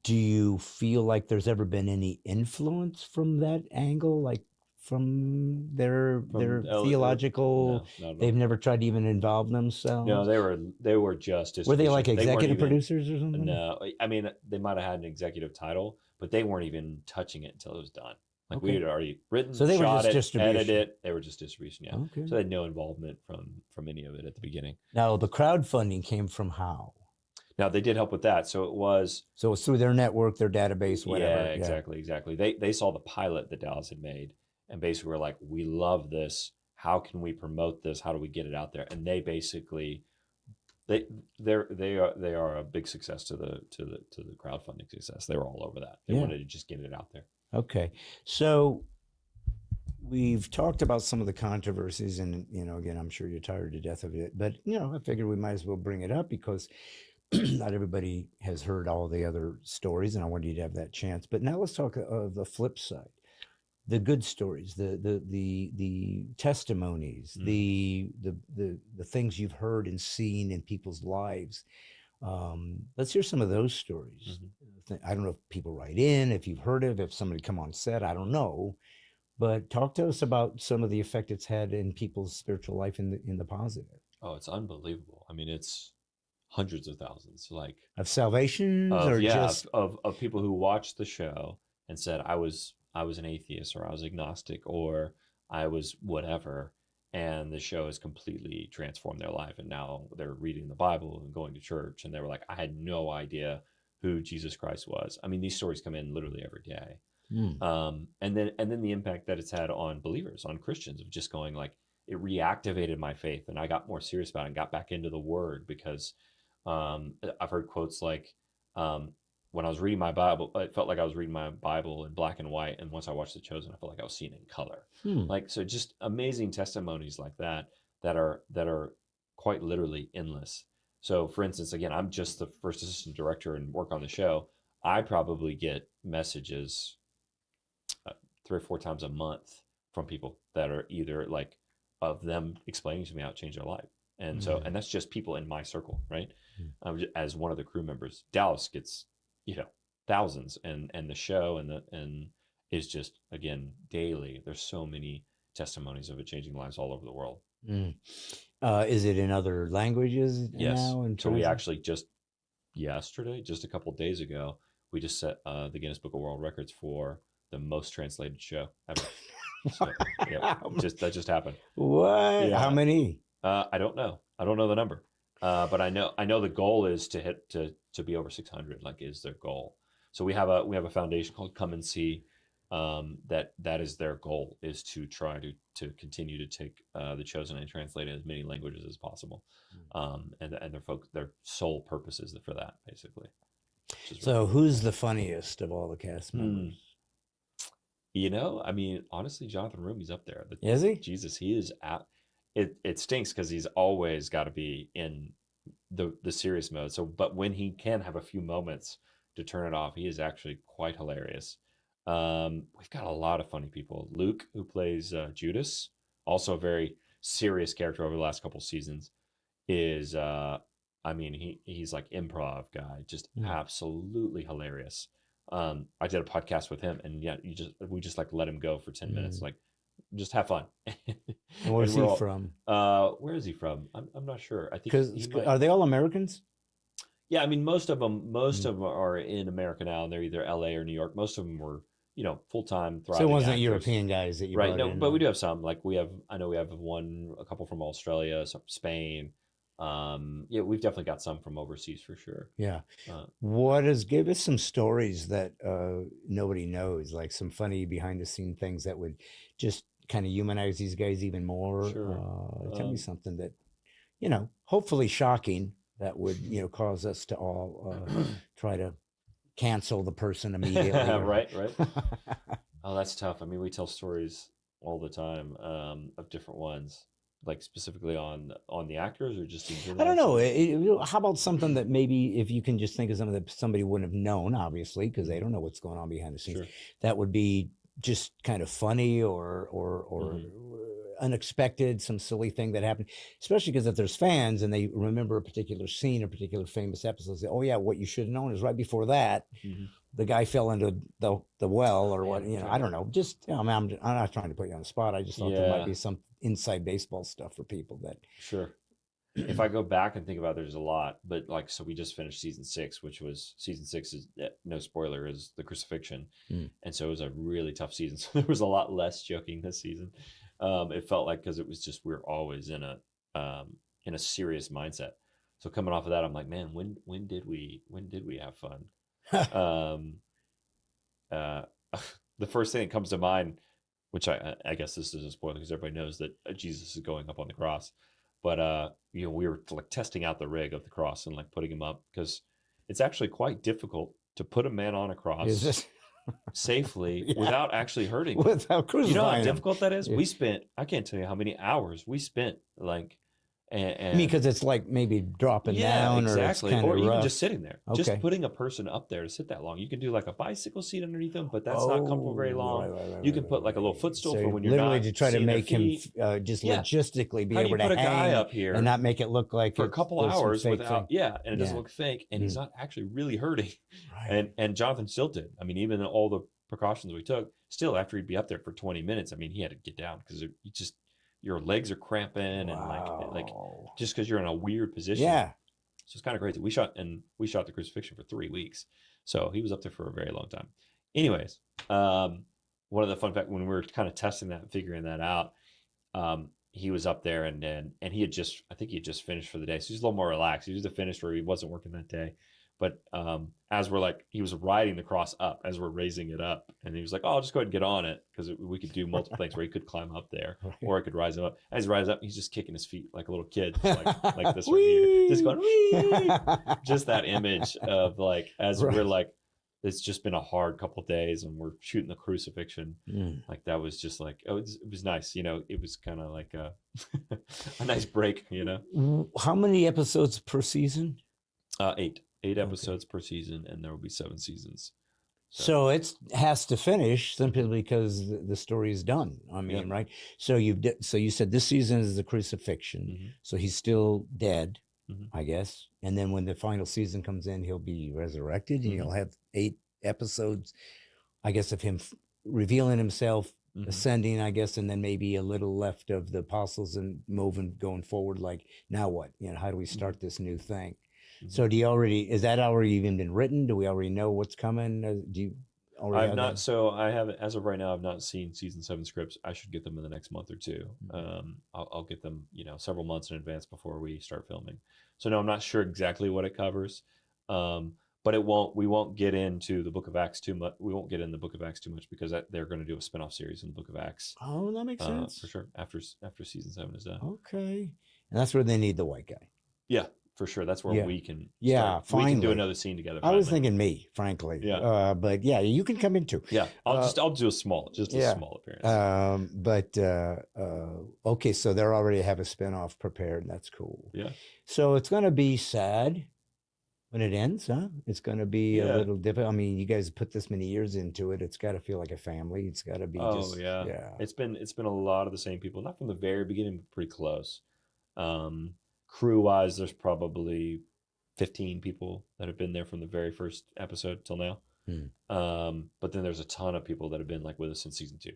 do you feel like there's ever been any influence from that angle, like from their theological? No, not at They've all. never tried to even involve themselves. No, they were just Were they like distribution. They weren't executive even- producers or something? No, I mean they might have had an executive title, but they weren't even touching it until it was done. Like we Okay. had already written, So they were shot just it, distribution. edited it. They were just distribution, yeah. Okay. So they had no involvement from any of it at the beginning. Now the crowdfunding came from how? Now they did help with that. So it was So it's through their network, their database, whatever. Yeah, exactly. They saw the pilot that Dallas had made and basically were like, we love this. How can we promote this? How do we get it out there? And they basically they are a big success to the crowdfunding success. They were all over that. They wanted to just get it out there. Okay. So we've talked about some of the controversies, and again, I'm sure you're tired to death of it, but I figured we might as well bring it up because not everybody has heard all the other stories, and I wanted you to have that chance. But now let's talk of the flip side, the good stories, the testimonies, the things you've heard and seen in people's lives. Let's hear some of those stories. I don't know if people write in, if you've heard of, if somebody come on set, I don't know, but talk to us about some of the effect it's had in people's spiritual life in the positive. Oh, it's unbelievable. I mean, it's hundreds of thousands, like of salvations, or just of people who watched the show and said, I was an atheist, or I was agnostic, or I was whatever, and the show has completely transformed their life, and now they're reading the Bible and going to church, and they were like, I had no idea who Jesus Christ was. I mean, these stories come in literally every day. And then the impact that it's had on believers, on Christians, of just going like, it reactivated my faith, and I got more serious about it and got back into the Word, because I've heard quotes like, when I was reading my Bible, it felt like I was reading my Bible in black and white, and once I watched The Chosen, I felt like I was seeing it in color. Like, so just amazing testimonies like that are quite literally endless. So, for instance, again, I'm just the first assistant director and work on the show. I probably get messages 3 or 4 times a month from people that are either like of them explaining to me how it changed their life. And so, and that's just people in my circle, right? As one of the crew members. Dallas gets, thousands, and the show and is just, again, daily. There's so many testimonies of it changing lives all over the world. Is it in other languages now? So we actually just yesterday, just a couple of days ago, we just set the Guinness Book of World Records for the most translated show ever. So, that just happened. What? Yeah. How many? I don't know. I don't know the number. But I know the goal is to hit to be over 600. Like, is their goal. So we have a foundation called Come and See. That is their goal, is to try to continue to take The Chosen and translate it as many languages as possible. And their sole purpose is for that, basically. So who's the funniest of all the cast members? I mean, honestly, Jonathan Roumie's up there. Is he? Jesus, he is at it stinks because he's always got to be in the serious mode. So, but when he can have a few moments to turn it off, he is actually quite hilarious. We've got a lot of funny people. Luke, who plays Judas, also a very serious character over the last couple seasons, is he's like improv guy, just absolutely hilarious. I did a podcast with him, and we just like let him go for 10 minutes, like just have fun. And where's he from? Where is he from? I'm not sure. I think because are they all Americans? Yeah, I mean, most of them are in America now, and they're either LA or New York. Most of them were, full time. So it wasn't European guys that you right? brought No, in, but we do have some. Like I know we have a couple from Australia, some Spain. We've definitely got some from overseas for sure. Yeah. Give us some stories that nobody knows, like some funny behind the scene things that would just kind of humanize these guys even more. Sure. Tell me something that, hopefully shocking, that would, cause us to all try to cancel the person immediately. Right. Oh, that's tough. I mean, we tell stories all the time of different ones, like specifically on the actors or just in general. I don't know. How about something that maybe if you can just think of something that somebody wouldn't have known, obviously, because they don't know what's going on behind the scenes. Sure. That would be just kind of funny or unexpected, some silly thing that happened, especially because if there's fans and they remember a particular scene, a particular famous episode, say, oh yeah, what you should have known is right before that, the guy fell into the well or what, I don't know. Just, I mean, I'm not trying to put you on the spot. I just thought there might be some inside baseball stuff for people that. Sure. If I go back and think about it, there's a lot, but like, so we just finished season 6, which was season 6 is no spoiler is the crucifixion. And so it was a really tough season. So there was a lot less joking this season. It felt like, cause it was just, we're always in a serious mindset. So coming off of that, I'm like, man, when did we have fun? The first thing that comes to mind, which I guess this is a spoiler because everybody knows that Jesus is going up on the cross. But we were like testing out the rig of the cross and like putting him up because it's actually quite difficult to put a man on a cross safely without actually hurting him. Without crucifying You know how him. difficult that is? We spent, I can't tell you how many hours we spent like. I mean, because it's like maybe dropping down exactly. or even rough. just sitting there. Okay. Just putting a person up there to sit that long. You can do like a bicycle seat underneath them, but that's not comfortable very long. Right, you can put like a little footstool for when you're literally not to try to seeing their make him feet. just logistically be How do able you to put a guy hang up here and not make it look like for a couple there's some hours fake without thing. and it doesn't look fake and he's not actually really hurting. Right. And Jonathan still did. I mean, even all the precautions we took, still after he'd be up there for 20 minutes, I mean, he had to get down because you just your legs are cramping and like just because you're in a weird position. Yeah. So it's kind of crazy. We shot the crucifixion for 3 weeks. So he was up there for a very long time. Anyways, one of the fun facts when we were kind of testing that and figuring that out, he was up there and he had just, I think he had just finished for the day. So he's a little more relaxed. He was just finished where he wasn't working that day. But as we're like, he was riding the cross up as we're raising it up. And he was like, oh, I'll just go ahead and get on it. Because we could do multiple things where he could climb up there or I could rise him up. As he rises up, he's just kicking his feet like a little kid. Like this right here. Just going, wee! Just that image of like, as we're like, it's just been a hard couple of days and we're shooting the crucifixion. Like that was just like, it was nice. It was kind of like a nice break, How many episodes per season? 8 episodes per season, and there will be 7 seasons. So it has to finish simply because the story is done. I mean, right? So you said this season is the crucifixion. So he's still dead, I guess. And then when the final season comes in, he'll be resurrected, and you'll have 8 episodes, I guess, of him revealing himself, ascending, I guess, and then maybe a little left of the apostles and going forward. Like, now what? How do we start this new thing? So is that already even been written? Do we already know what's coming? Do you already I've not, so I haven't, as of right now, I've not seen season 7 scripts. I should get them in the next month or two. I'll get them, several months in advance before we start filming. So no, I'm not sure exactly what it covers. But we won't get into the Book of Acts too much. We won't get in the Book of Acts too much because they're going to do a spinoff series in the Book of Acts. Oh, that makes sense. For sure. After season 7 is done. Okay. And that's where they need the white guy. Yeah. For sure, that's where we can. Finally. We can do another scene together. Finally. I was thinking me, frankly. Yeah, but yeah, you can come in too. Yeah, I'll do a small appearance. Okay, so they already have a spinoff prepared. That's cool. Yeah. So it's going to be sad when it ends, huh? It's going to be a little different. I mean, you guys put this many years into it. It's got to feel like a family. It's got to be. Yeah. It's been a lot of the same people, not from the very beginning, but pretty close. Crew-wise, there's probably 15 people that have been there from the very first episode till now. But then there's a ton of people that have been like with us since season 2,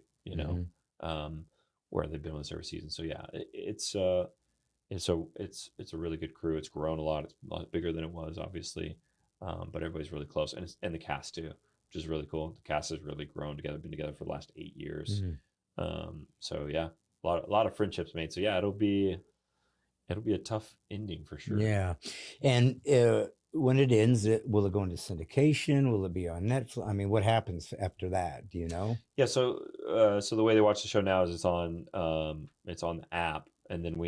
where they've been with us every season. So yeah, it's a really good crew. It's grown a lot. It's a lot bigger than it was, obviously, but everybody's really close, and the cast too, which is really cool. The cast has really grown together, been together for the last 8 years. So yeah, a lot of friendships made. So yeah, it'll be a tough ending for sure. Yeah. And when it ends, will it go into syndication? Will it be on Netflix? I mean, what happens after that? Do you know? Yeah. So the way they watch the show now is it's on the app. And then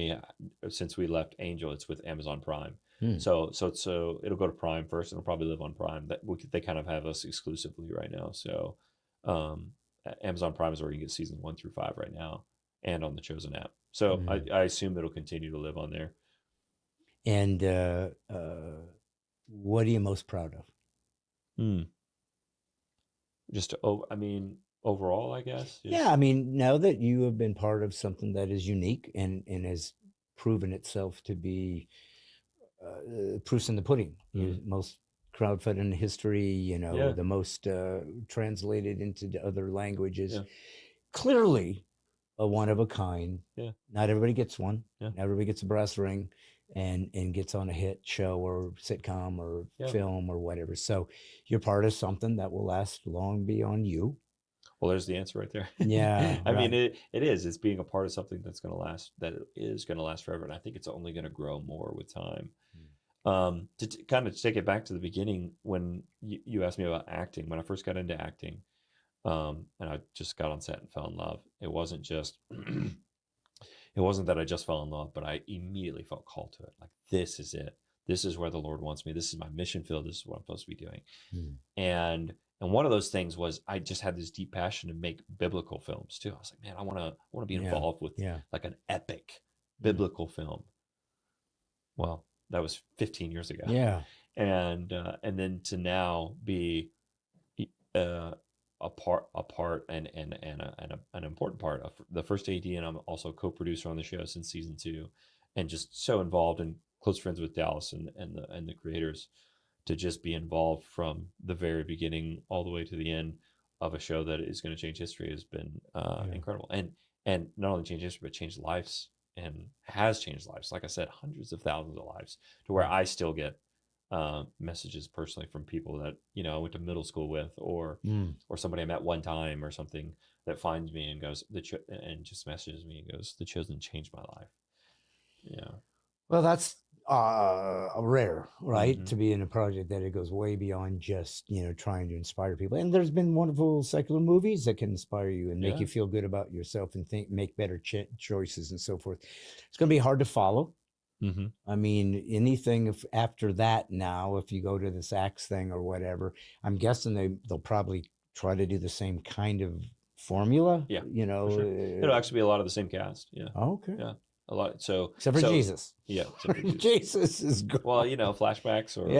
since we left Angel, it's with Amazon Prime. So it'll go to Prime first. It'll probably live on Prime. They kind of have us exclusively right now. So Amazon Prime is where you can get season 1 through 5 right now, and on the Chosen app. So I assume it'll continue to live on there. And what are you most proud of? Just I mean, overall, I guess. Yeah, I mean, now that you have been part of something that is unique and has proven itself to be proofs in the pudding, most crowdfunding in history, the most translated into other languages. Clearly a one of a kind. Not everybody gets one. Not everybody gets a brass ring and gets on a hit show or sitcom or film or whatever. So you're part of something that will last long beyond you. Well, there's the answer right there. Yeah. I mean, it is. It's being a part of something that's going to last, that is going to last forever. And I think it's only going to grow more with time. To kind of take it back to the beginning, when you asked me about acting, when I first got into acting, and I just got on set and fell in love, it wasn't just, it wasn't that I just fell in love, but I immediately felt called to it. Like, this is it. This is where the Lord wants me. This is my mission field. This is what I'm supposed to be doing. And one of those things was I just had this deep passion to make biblical films too. I was like, man, I want to be involved with like an epic biblical film. Well, that was 15 years ago. Yeah. And then to now be a part and an important part of the first AD, and I'm also co-producer on the show since season 2, and just so involved and close friends with Dallas and the creators, to just be involved from the very beginning all the way to the end of a show that is going to change history has been incredible. And not only change history, but change lives, and has changed lives. Like I said, hundreds of thousands of lives, to where I still get messages personally from people that, I went to middle school with, or somebody I met one time or something, that finds me and goes, and just messages me and goes, "The Chosen changed my life." Yeah. Well, that's rare, right? To be in a project that it goes way beyond just, trying to inspire people. And there's been wonderful secular movies that can inspire you and make you feel good about yourself and make better choices and so forth. It's going to be hard to follow. I mean, anything after that now, if you go to this Acts thing or whatever, I'm guessing they'll probably try to do the same kind of formula. Yeah. Sure. It'll actually be a lot of the same cast. Yeah. Okay. Yeah. A lot. So except for Jesus. Yeah. Except for Jesus is good. Well, flashbacks or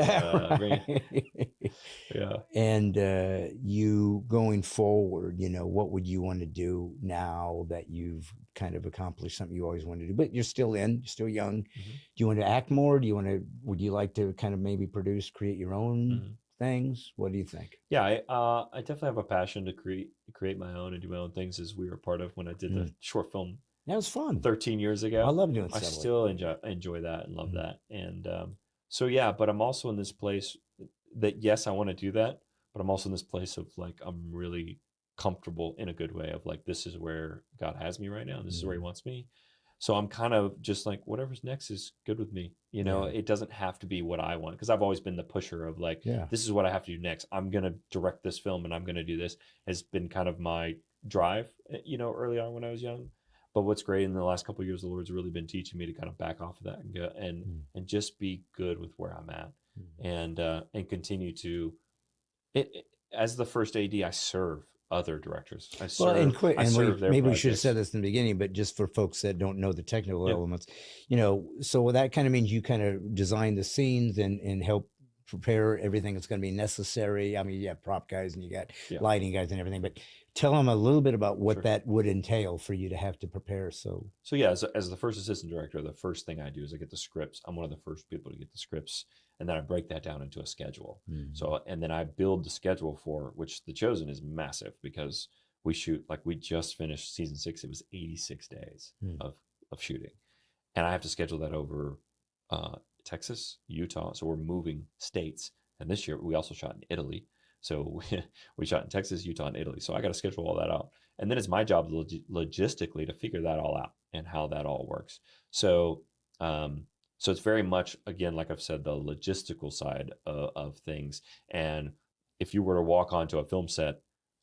yeah. And you going forward, what would you want to do now that you've kind of accomplished something you always wanted to do, but you're still young? Do you want to act more? Would you like to kind of maybe create your own things? What do you think? Yeah, I definitely have a passion to create my own and do my own things, as we were part of when I did the short film. That was fun. 13 years ago. I love doing stuff. I still enjoy that and love that. And so, yeah, but I'm also in this place that, yes, I want to do that, but I'm also in this place of like, I'm really comfortable in a good way of like, this is where God has me right now. This is where he wants me. So I'm kind of just like, whatever's next is good with me. It doesn't have to be what I want, because I've always been the pusher of like, this is what I have to do next. I'm going to direct this film and I'm going to do this, has been kind of my drive, early on when I was young. But what's great, in the last couple of years, the Lord's really been teaching me to kind of back off of that and go and just be good with where I'm at, and continue to as the first AD, I serve other directors. Maybe we should have said this in the beginning, but just for folks that don't know the technical elements, so that kind of means you kind of design the scenes and help prepare everything that's going to be necessary. I mean, you have prop guys and you got lighting guys and everything, but tell them a little bit about what that would entail for you to have to prepare. So yeah, as the first assistant director, the first thing I do is I get the scripts. I'm one of the first people to get the scripts, and then I break that down into a schedule. So, and then I build the schedule for which The Chosen is massive, because we shoot, like, we just finished season 6. It was 86 days of shooting, and I have to schedule that over Texas, Utah. So we're moving states. And this year we also shot in Italy. So we shot in Texas, Utah, and Italy. So I got to schedule all that out. And then it's my job logistically to figure that all out and how that all works. So so it's very much, again, like I've said, the logistical side of things. And if you were to walk onto a film set,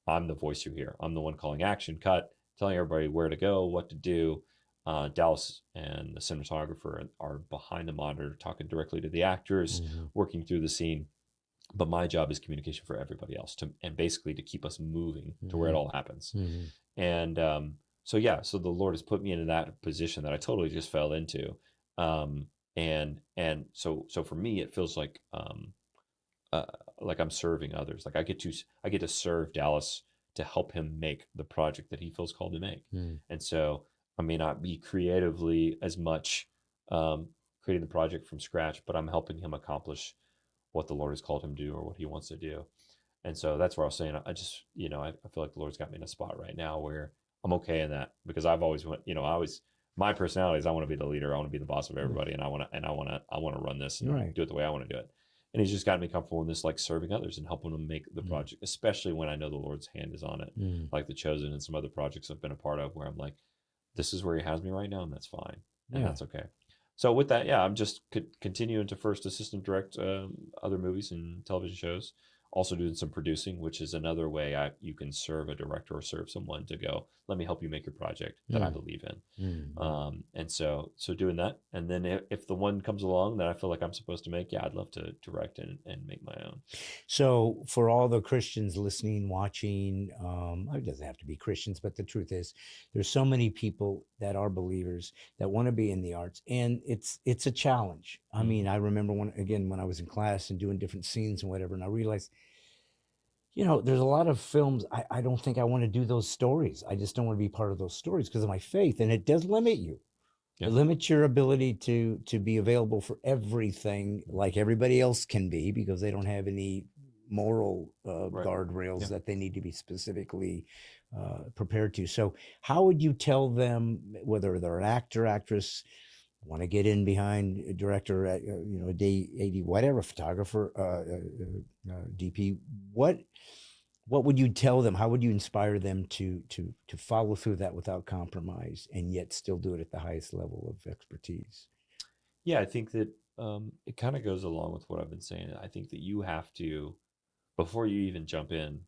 I'm the voice you hear. I'm the one calling action, cut, telling everybody where to go, what to do. Dallas and the cinematographer are behind the monitor, talking directly to the actors, working through the scene. But my job is communication for everybody else, and basically to keep us moving to where it all happens. And so the Lord has put me into that position that I totally just fell into. And so for me, it feels like I'm serving others. Like I get to serve Dallas to help him make the project that he feels called to make. And so I may not be creatively as much creating the project from scratch, but I'm helping him accomplish what the Lord has called him to do or what he wants to do. And so that's where I was saying, I just, I feel like the Lord's got me in a spot right now where I'm okay in that, because I've always went, my personality is I want to be the leader. I want to be the boss of everybody. And I want to run this and do it the way I want to do it. And he's just got me comfortable in this, like serving others and helping them make the project, especially when I know the Lord's hand is on it, like The Chosen and some other projects I've been a part of where I'm like, this is where he has me right now. And that's fine. And that's okay. So with that, I'm just continuing to first assistant direct other movies and television shows. Also doing some producing, which is another way you can serve a director or serve someone to go, let me help you make your project that I believe in. And so doing that. And then if the one comes along that I feel like I'm supposed to make, I'd love to direct and make my own. So for all the Christians listening, watching, it doesn't have to be Christians, but the truth is there's so many people that are believers that want to be in the arts, and it's a challenge. I mean, I remember when I was in class and doing different scenes and whatever, and I realized, there's a lot of films. I don't think I want to do those stories. I just don't want to be part of those stories because of my faith. And it does limit you. It limits your ability to be available for everything like everybody else can be, because they don't have any moral guardrails that they need to be specifically prepared to. So how would you tell them, whether they're an actor, actress, want to get in behind a director, AD, whatever, photographer, DP, what would you tell them? How would you inspire them to follow through that without compromise and yet still do it at the highest level of expertise? Yeah, I think that it kind of goes along with what I've been saying. I think that you have to, before you even jump in,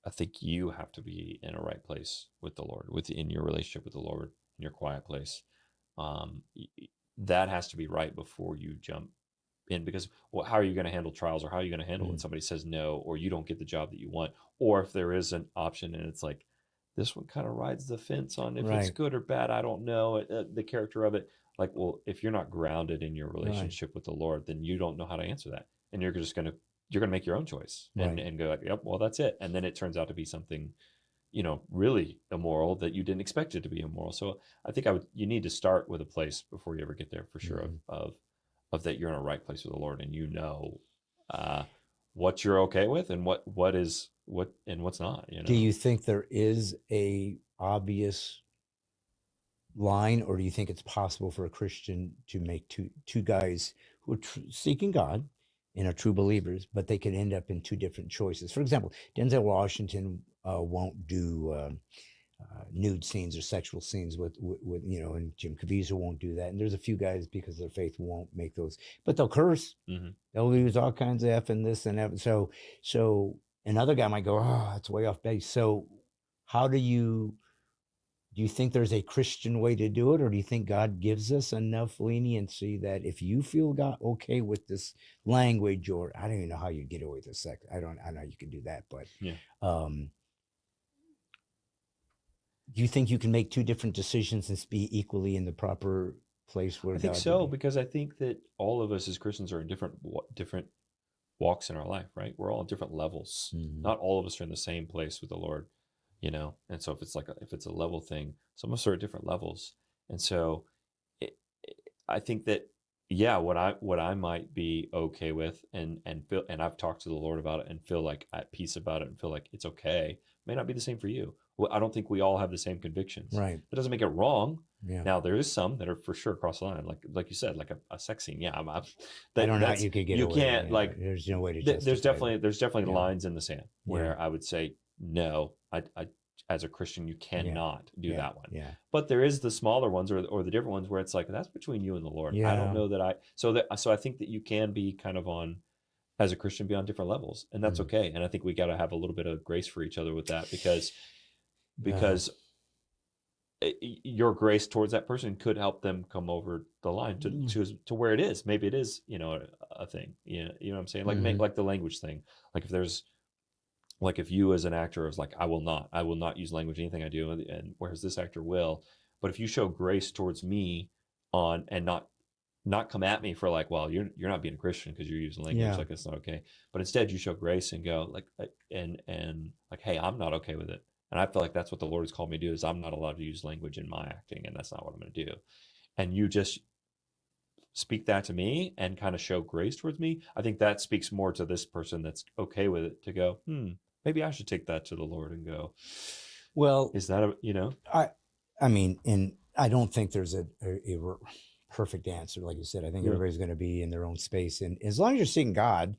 I think you have to be in a right place with the Lord, in your relationship with the Lord, in your quiet place. That has to be right before you jump in, because how are you going to handle trials, or how are you going to handle when somebody says no, or you don't get the job that you want, or if there is an option and it's like, this one kind of rides the fence on if it's good or bad, I don't know, the character of it. Like, well, if you're not grounded in your relationship with the Lord, then you don't know how to answer that, and you're just gonna make your own choice and go like, yep, well, that's it, and then it turns out to be something really immoral that you didn't expect it to be immoral. So I think you need to start with a place before you ever get there, for sure, of that you're in a right place with the Lord, and what you're okay with and what is and what's not. Do you think there is a obvious line, or do you think it's possible for a Christian to make two guys who are seeking God and are true believers, but they can end up in two different choices? For example, Denzel Washington won't do nude scenes or sexual scenes with and Jim Caviezel won't do that. And there's a few guys, because their faith won't make those, but they'll curse. They'll use all kinds of F and this and that. So another guy might go, oh, that's way off base. So how do you think there's a Christian way to do it, or do you think God gives us enough leniency that if you feel God okay with this language, or I don't even know how you get away with the sex. I know you can do that, but do you think you can make two different decisions and be equally in the proper place where I think so, because I think that all of us as Christians are in different walks in our life, right? We're all at different levels. Not all of us are in the same place with the Lord, and so if it's a level thing, some of us are at different levels. And so I think that, what I might be okay with and feel, and I've talked to the Lord about it and feel like at peace about it and feel like it's okay, may not be the same for you. Well, I don't think we all have the same convictions. Right. That doesn't make it wrong. Yeah. Now there is some that are for sure across the line, like you said, like a sex scene. Yeah, I don't know how you could get. You away can't like. There's no way to. There's definitely lines in the sand where I would say no. I as a Christian, you cannot do that one. Yeah. But there is the smaller ones or the different ones where it's like, that's between you and the Lord. I don't know that so I think that you can be kind of on, as a Christian, be on different levels, and that's okay. And I think we got to have a little bit of grace for each other with that, because your grace towards that person could help them come over the line to where it is. Maybe it is, a thing. You know what I'm saying? Like make like the language thing. Like if you as an actor is like, I will not use language in anything I do, and whereas this actor will. But if you show grace towards me and not come at me for like, well, you're not being a Christian because you're using language, like it's not okay. But instead you show grace and go like, and like, hey, I'm not okay with it. And I feel like that's what the Lord has called me to do, is I'm not allowed to use language in my acting, and that's not what I'm going to do. And you just speak that to me and kind of show grace towards me. I think that speaks more to this person that's okay with it to go, maybe I should take that to the Lord and go, well, is that I mean, and I don't think there's a perfect answer. Like you said, I think everybody's going to be in their own space. And as long as you're seeing God,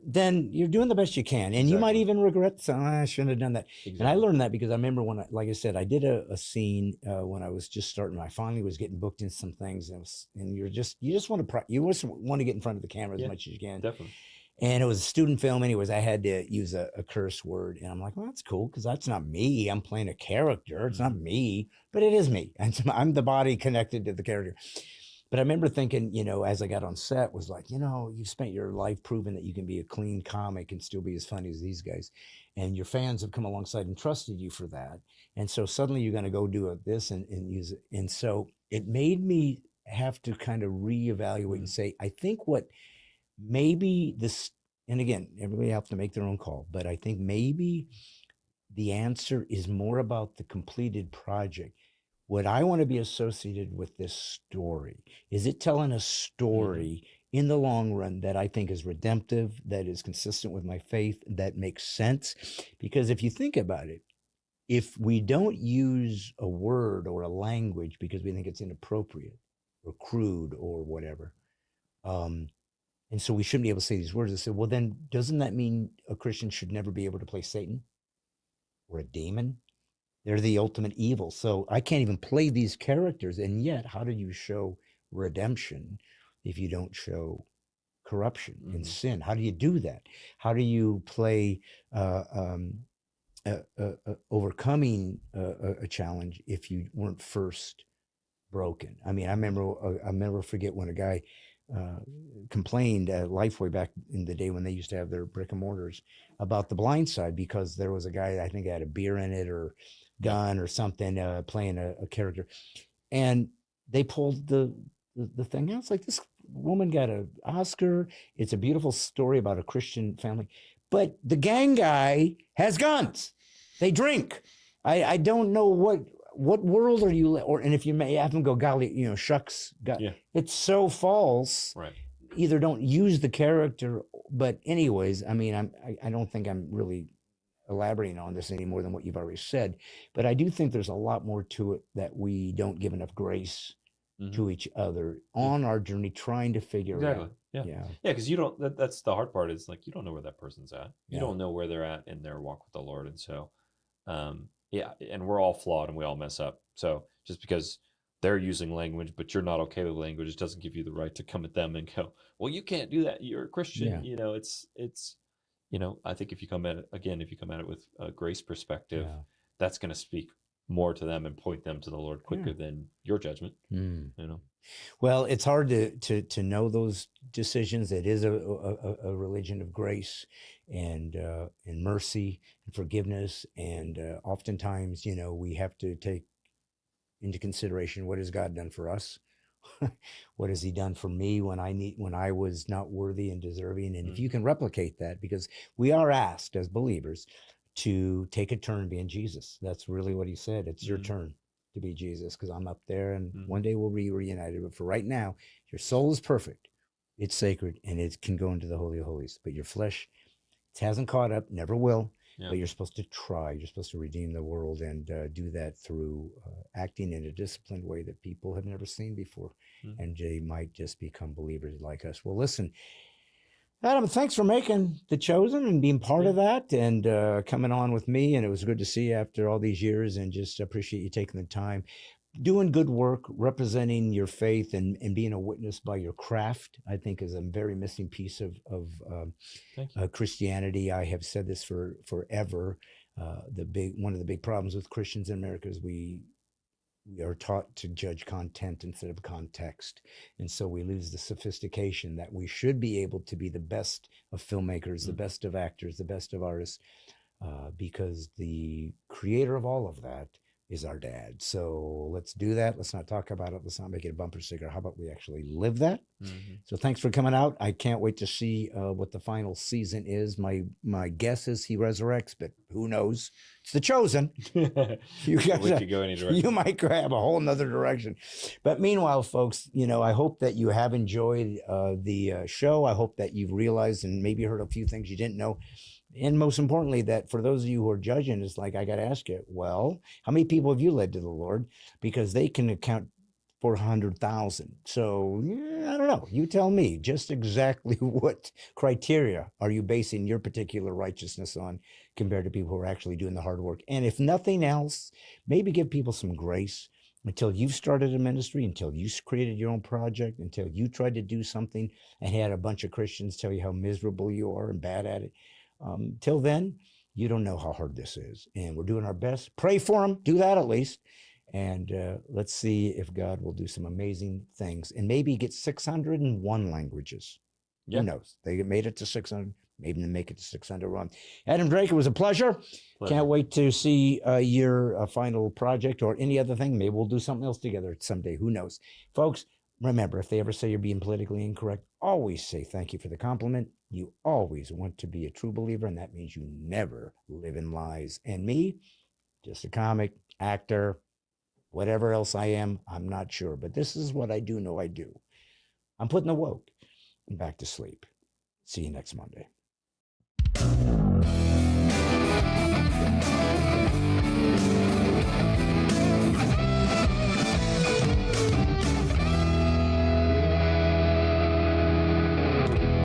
then you're doing the best you can. And you might even regret saying, I shouldn't have done that. Exactly. And I learned that because I remember when, like I said, I did a scene when I was just starting. I finally was getting booked in some things. And you just want to get in front of the camera as much as you can. Definitely. And it was a student film anyways. I had to use a curse word. And I'm like, well, that's cool, because that's not me. I'm playing a character. It's not me, but it is me. And I'm the body connected to the character. But I remember thinking, as I got on set, was like, you've spent your life proving that you can be a clean comic and still be as funny as these guys. And your fans have come alongside and trusted you for that. And so suddenly you're going to go do this and use it. And so it made me have to kind of reevaluate and say, I think what maybe this, and again, everybody has to make their own call, but I think maybe the answer is more about the completed project. Would I want to be associated with this story? Is it telling a story in the long run that I think is redemptive, that is consistent with my faith, that makes sense? Because if you think about it, if we don't use a word or a language because we think it's inappropriate or crude or whatever, and so we shouldn't be able to say these words, I said, well, then doesn't that mean a Christian should never be able to play Satan or a demon? They're the ultimate evil. So I can't even play these characters. And yet, how do you show redemption if you don't show corruption and sin? How do you do that? How do you play overcoming a challenge if you weren't first broken? I mean, I remember forget when a guy complained at Lifeway back in the day when they used to have their brick and mortars about The Blind Side, because there was a guy, I think, had a beer in it or gun or something, playing a character, and they pulled the thing out. It's like, this woman got an Oscar. It's a beautiful story about a Christian family, but the gang guy has guns. They drink. I don't know what world are you, and if you may have them go, golly, shucks, God. Yeah. It's so false. Right. Either don't use the character, but anyways, I mean, I don't think I'm really elaborating on this any more than what you've already said, but I do think there's a lot more to it that we don't give enough grace to each other on our journey, trying to figure out. Yeah, because you don't. That's the hard part, is like, you don't know where that person's at. You don't know where they're at in their walk with the Lord, and so, and we're all flawed and we all mess up. So just because they're using language, but you're not okay with language, it doesn't give you the right to come at them and go, well, you can't do that. You're a Christian. It's. I think if you come at it with a grace perspective, that's going to speak more to them and point them to the Lord quicker than your judgment. Well, it's hard to know those decisions. It is a religion of grace and mercy and forgiveness, and oftentimes, we have to take into consideration, what has God done for us? What has he done for me when I was not worthy and deserving? And if you can replicate that, because we are asked as believers to take a turn being Jesus. That's really what he said. It's your turn to be Jesus, because I'm up there, and one day we'll be reunited. But for right now, your soul is perfect. It's sacred, and it can go into the Holy of Holies. But your flesh, it hasn't caught up, never will. But you're supposed to try. You're supposed to redeem the world, and do that through acting in a disciplined way that people have never seen before. And they might just become believers like us. Well, listen, Adam, thanks for making The Chosen and being part of that, and coming on with me. And it was good to see you after all these years, and just appreciate you taking the time. Doing good work, representing your faith, and being a witness by your craft, I think, is a very missing piece of Christianity. I have said this forever. One of the big problems with Christians in America is we we are taught to judge content instead of context. And so we lose the sophistication that we should be able to be the best of filmmakers, the best of actors, the best of artists, because the creator of all of that is our dad. So let's do that. Let's not talk about it. Let's not make it a bumper sticker. How about we actually live that? So thanks for coming out. I can't wait to see what the final season is. My guess is he resurrects, but who knows? It's The Chosen. You guys, we could go any direction. You might grab a whole nother direction. But meanwhile, folks, I hope that you have enjoyed the show. I hope that you've realized and maybe heard a few things you didn't know. And most importantly, that for those of you who are judging, it's like, I got to ask you, well, how many people have you led to the Lord? Because they can account for 100,000. So I don't know. You tell me just exactly what criteria are you basing your particular righteousness on compared to people who are actually doing the hard work. And if nothing else, maybe give people some grace until you've started a ministry, until you created your own project, until you tried to do something and had a bunch of Christians tell you how miserable you are and bad at it. Till then, you don't know how hard this is. And we're doing our best. Pray for them. Do that at least. And let's see if God will do some amazing things and maybe get 601 languages. Yeah. Who knows? They made it to 600. Maybe they make it to 601. Adam Drake, it was a pleasure. Can't wait to see your final project or any other thing. Maybe we'll do something else together someday. Who knows? Folks, remember, if they ever say you're being politically incorrect, always say thank you for the compliment. You always want to be a true believer, and that means you never live in lies. And me, just a comic, actor, whatever else I am, I'm not sure. But this is what I do know I do. I'm putting the woke back to sleep. See you next Monday.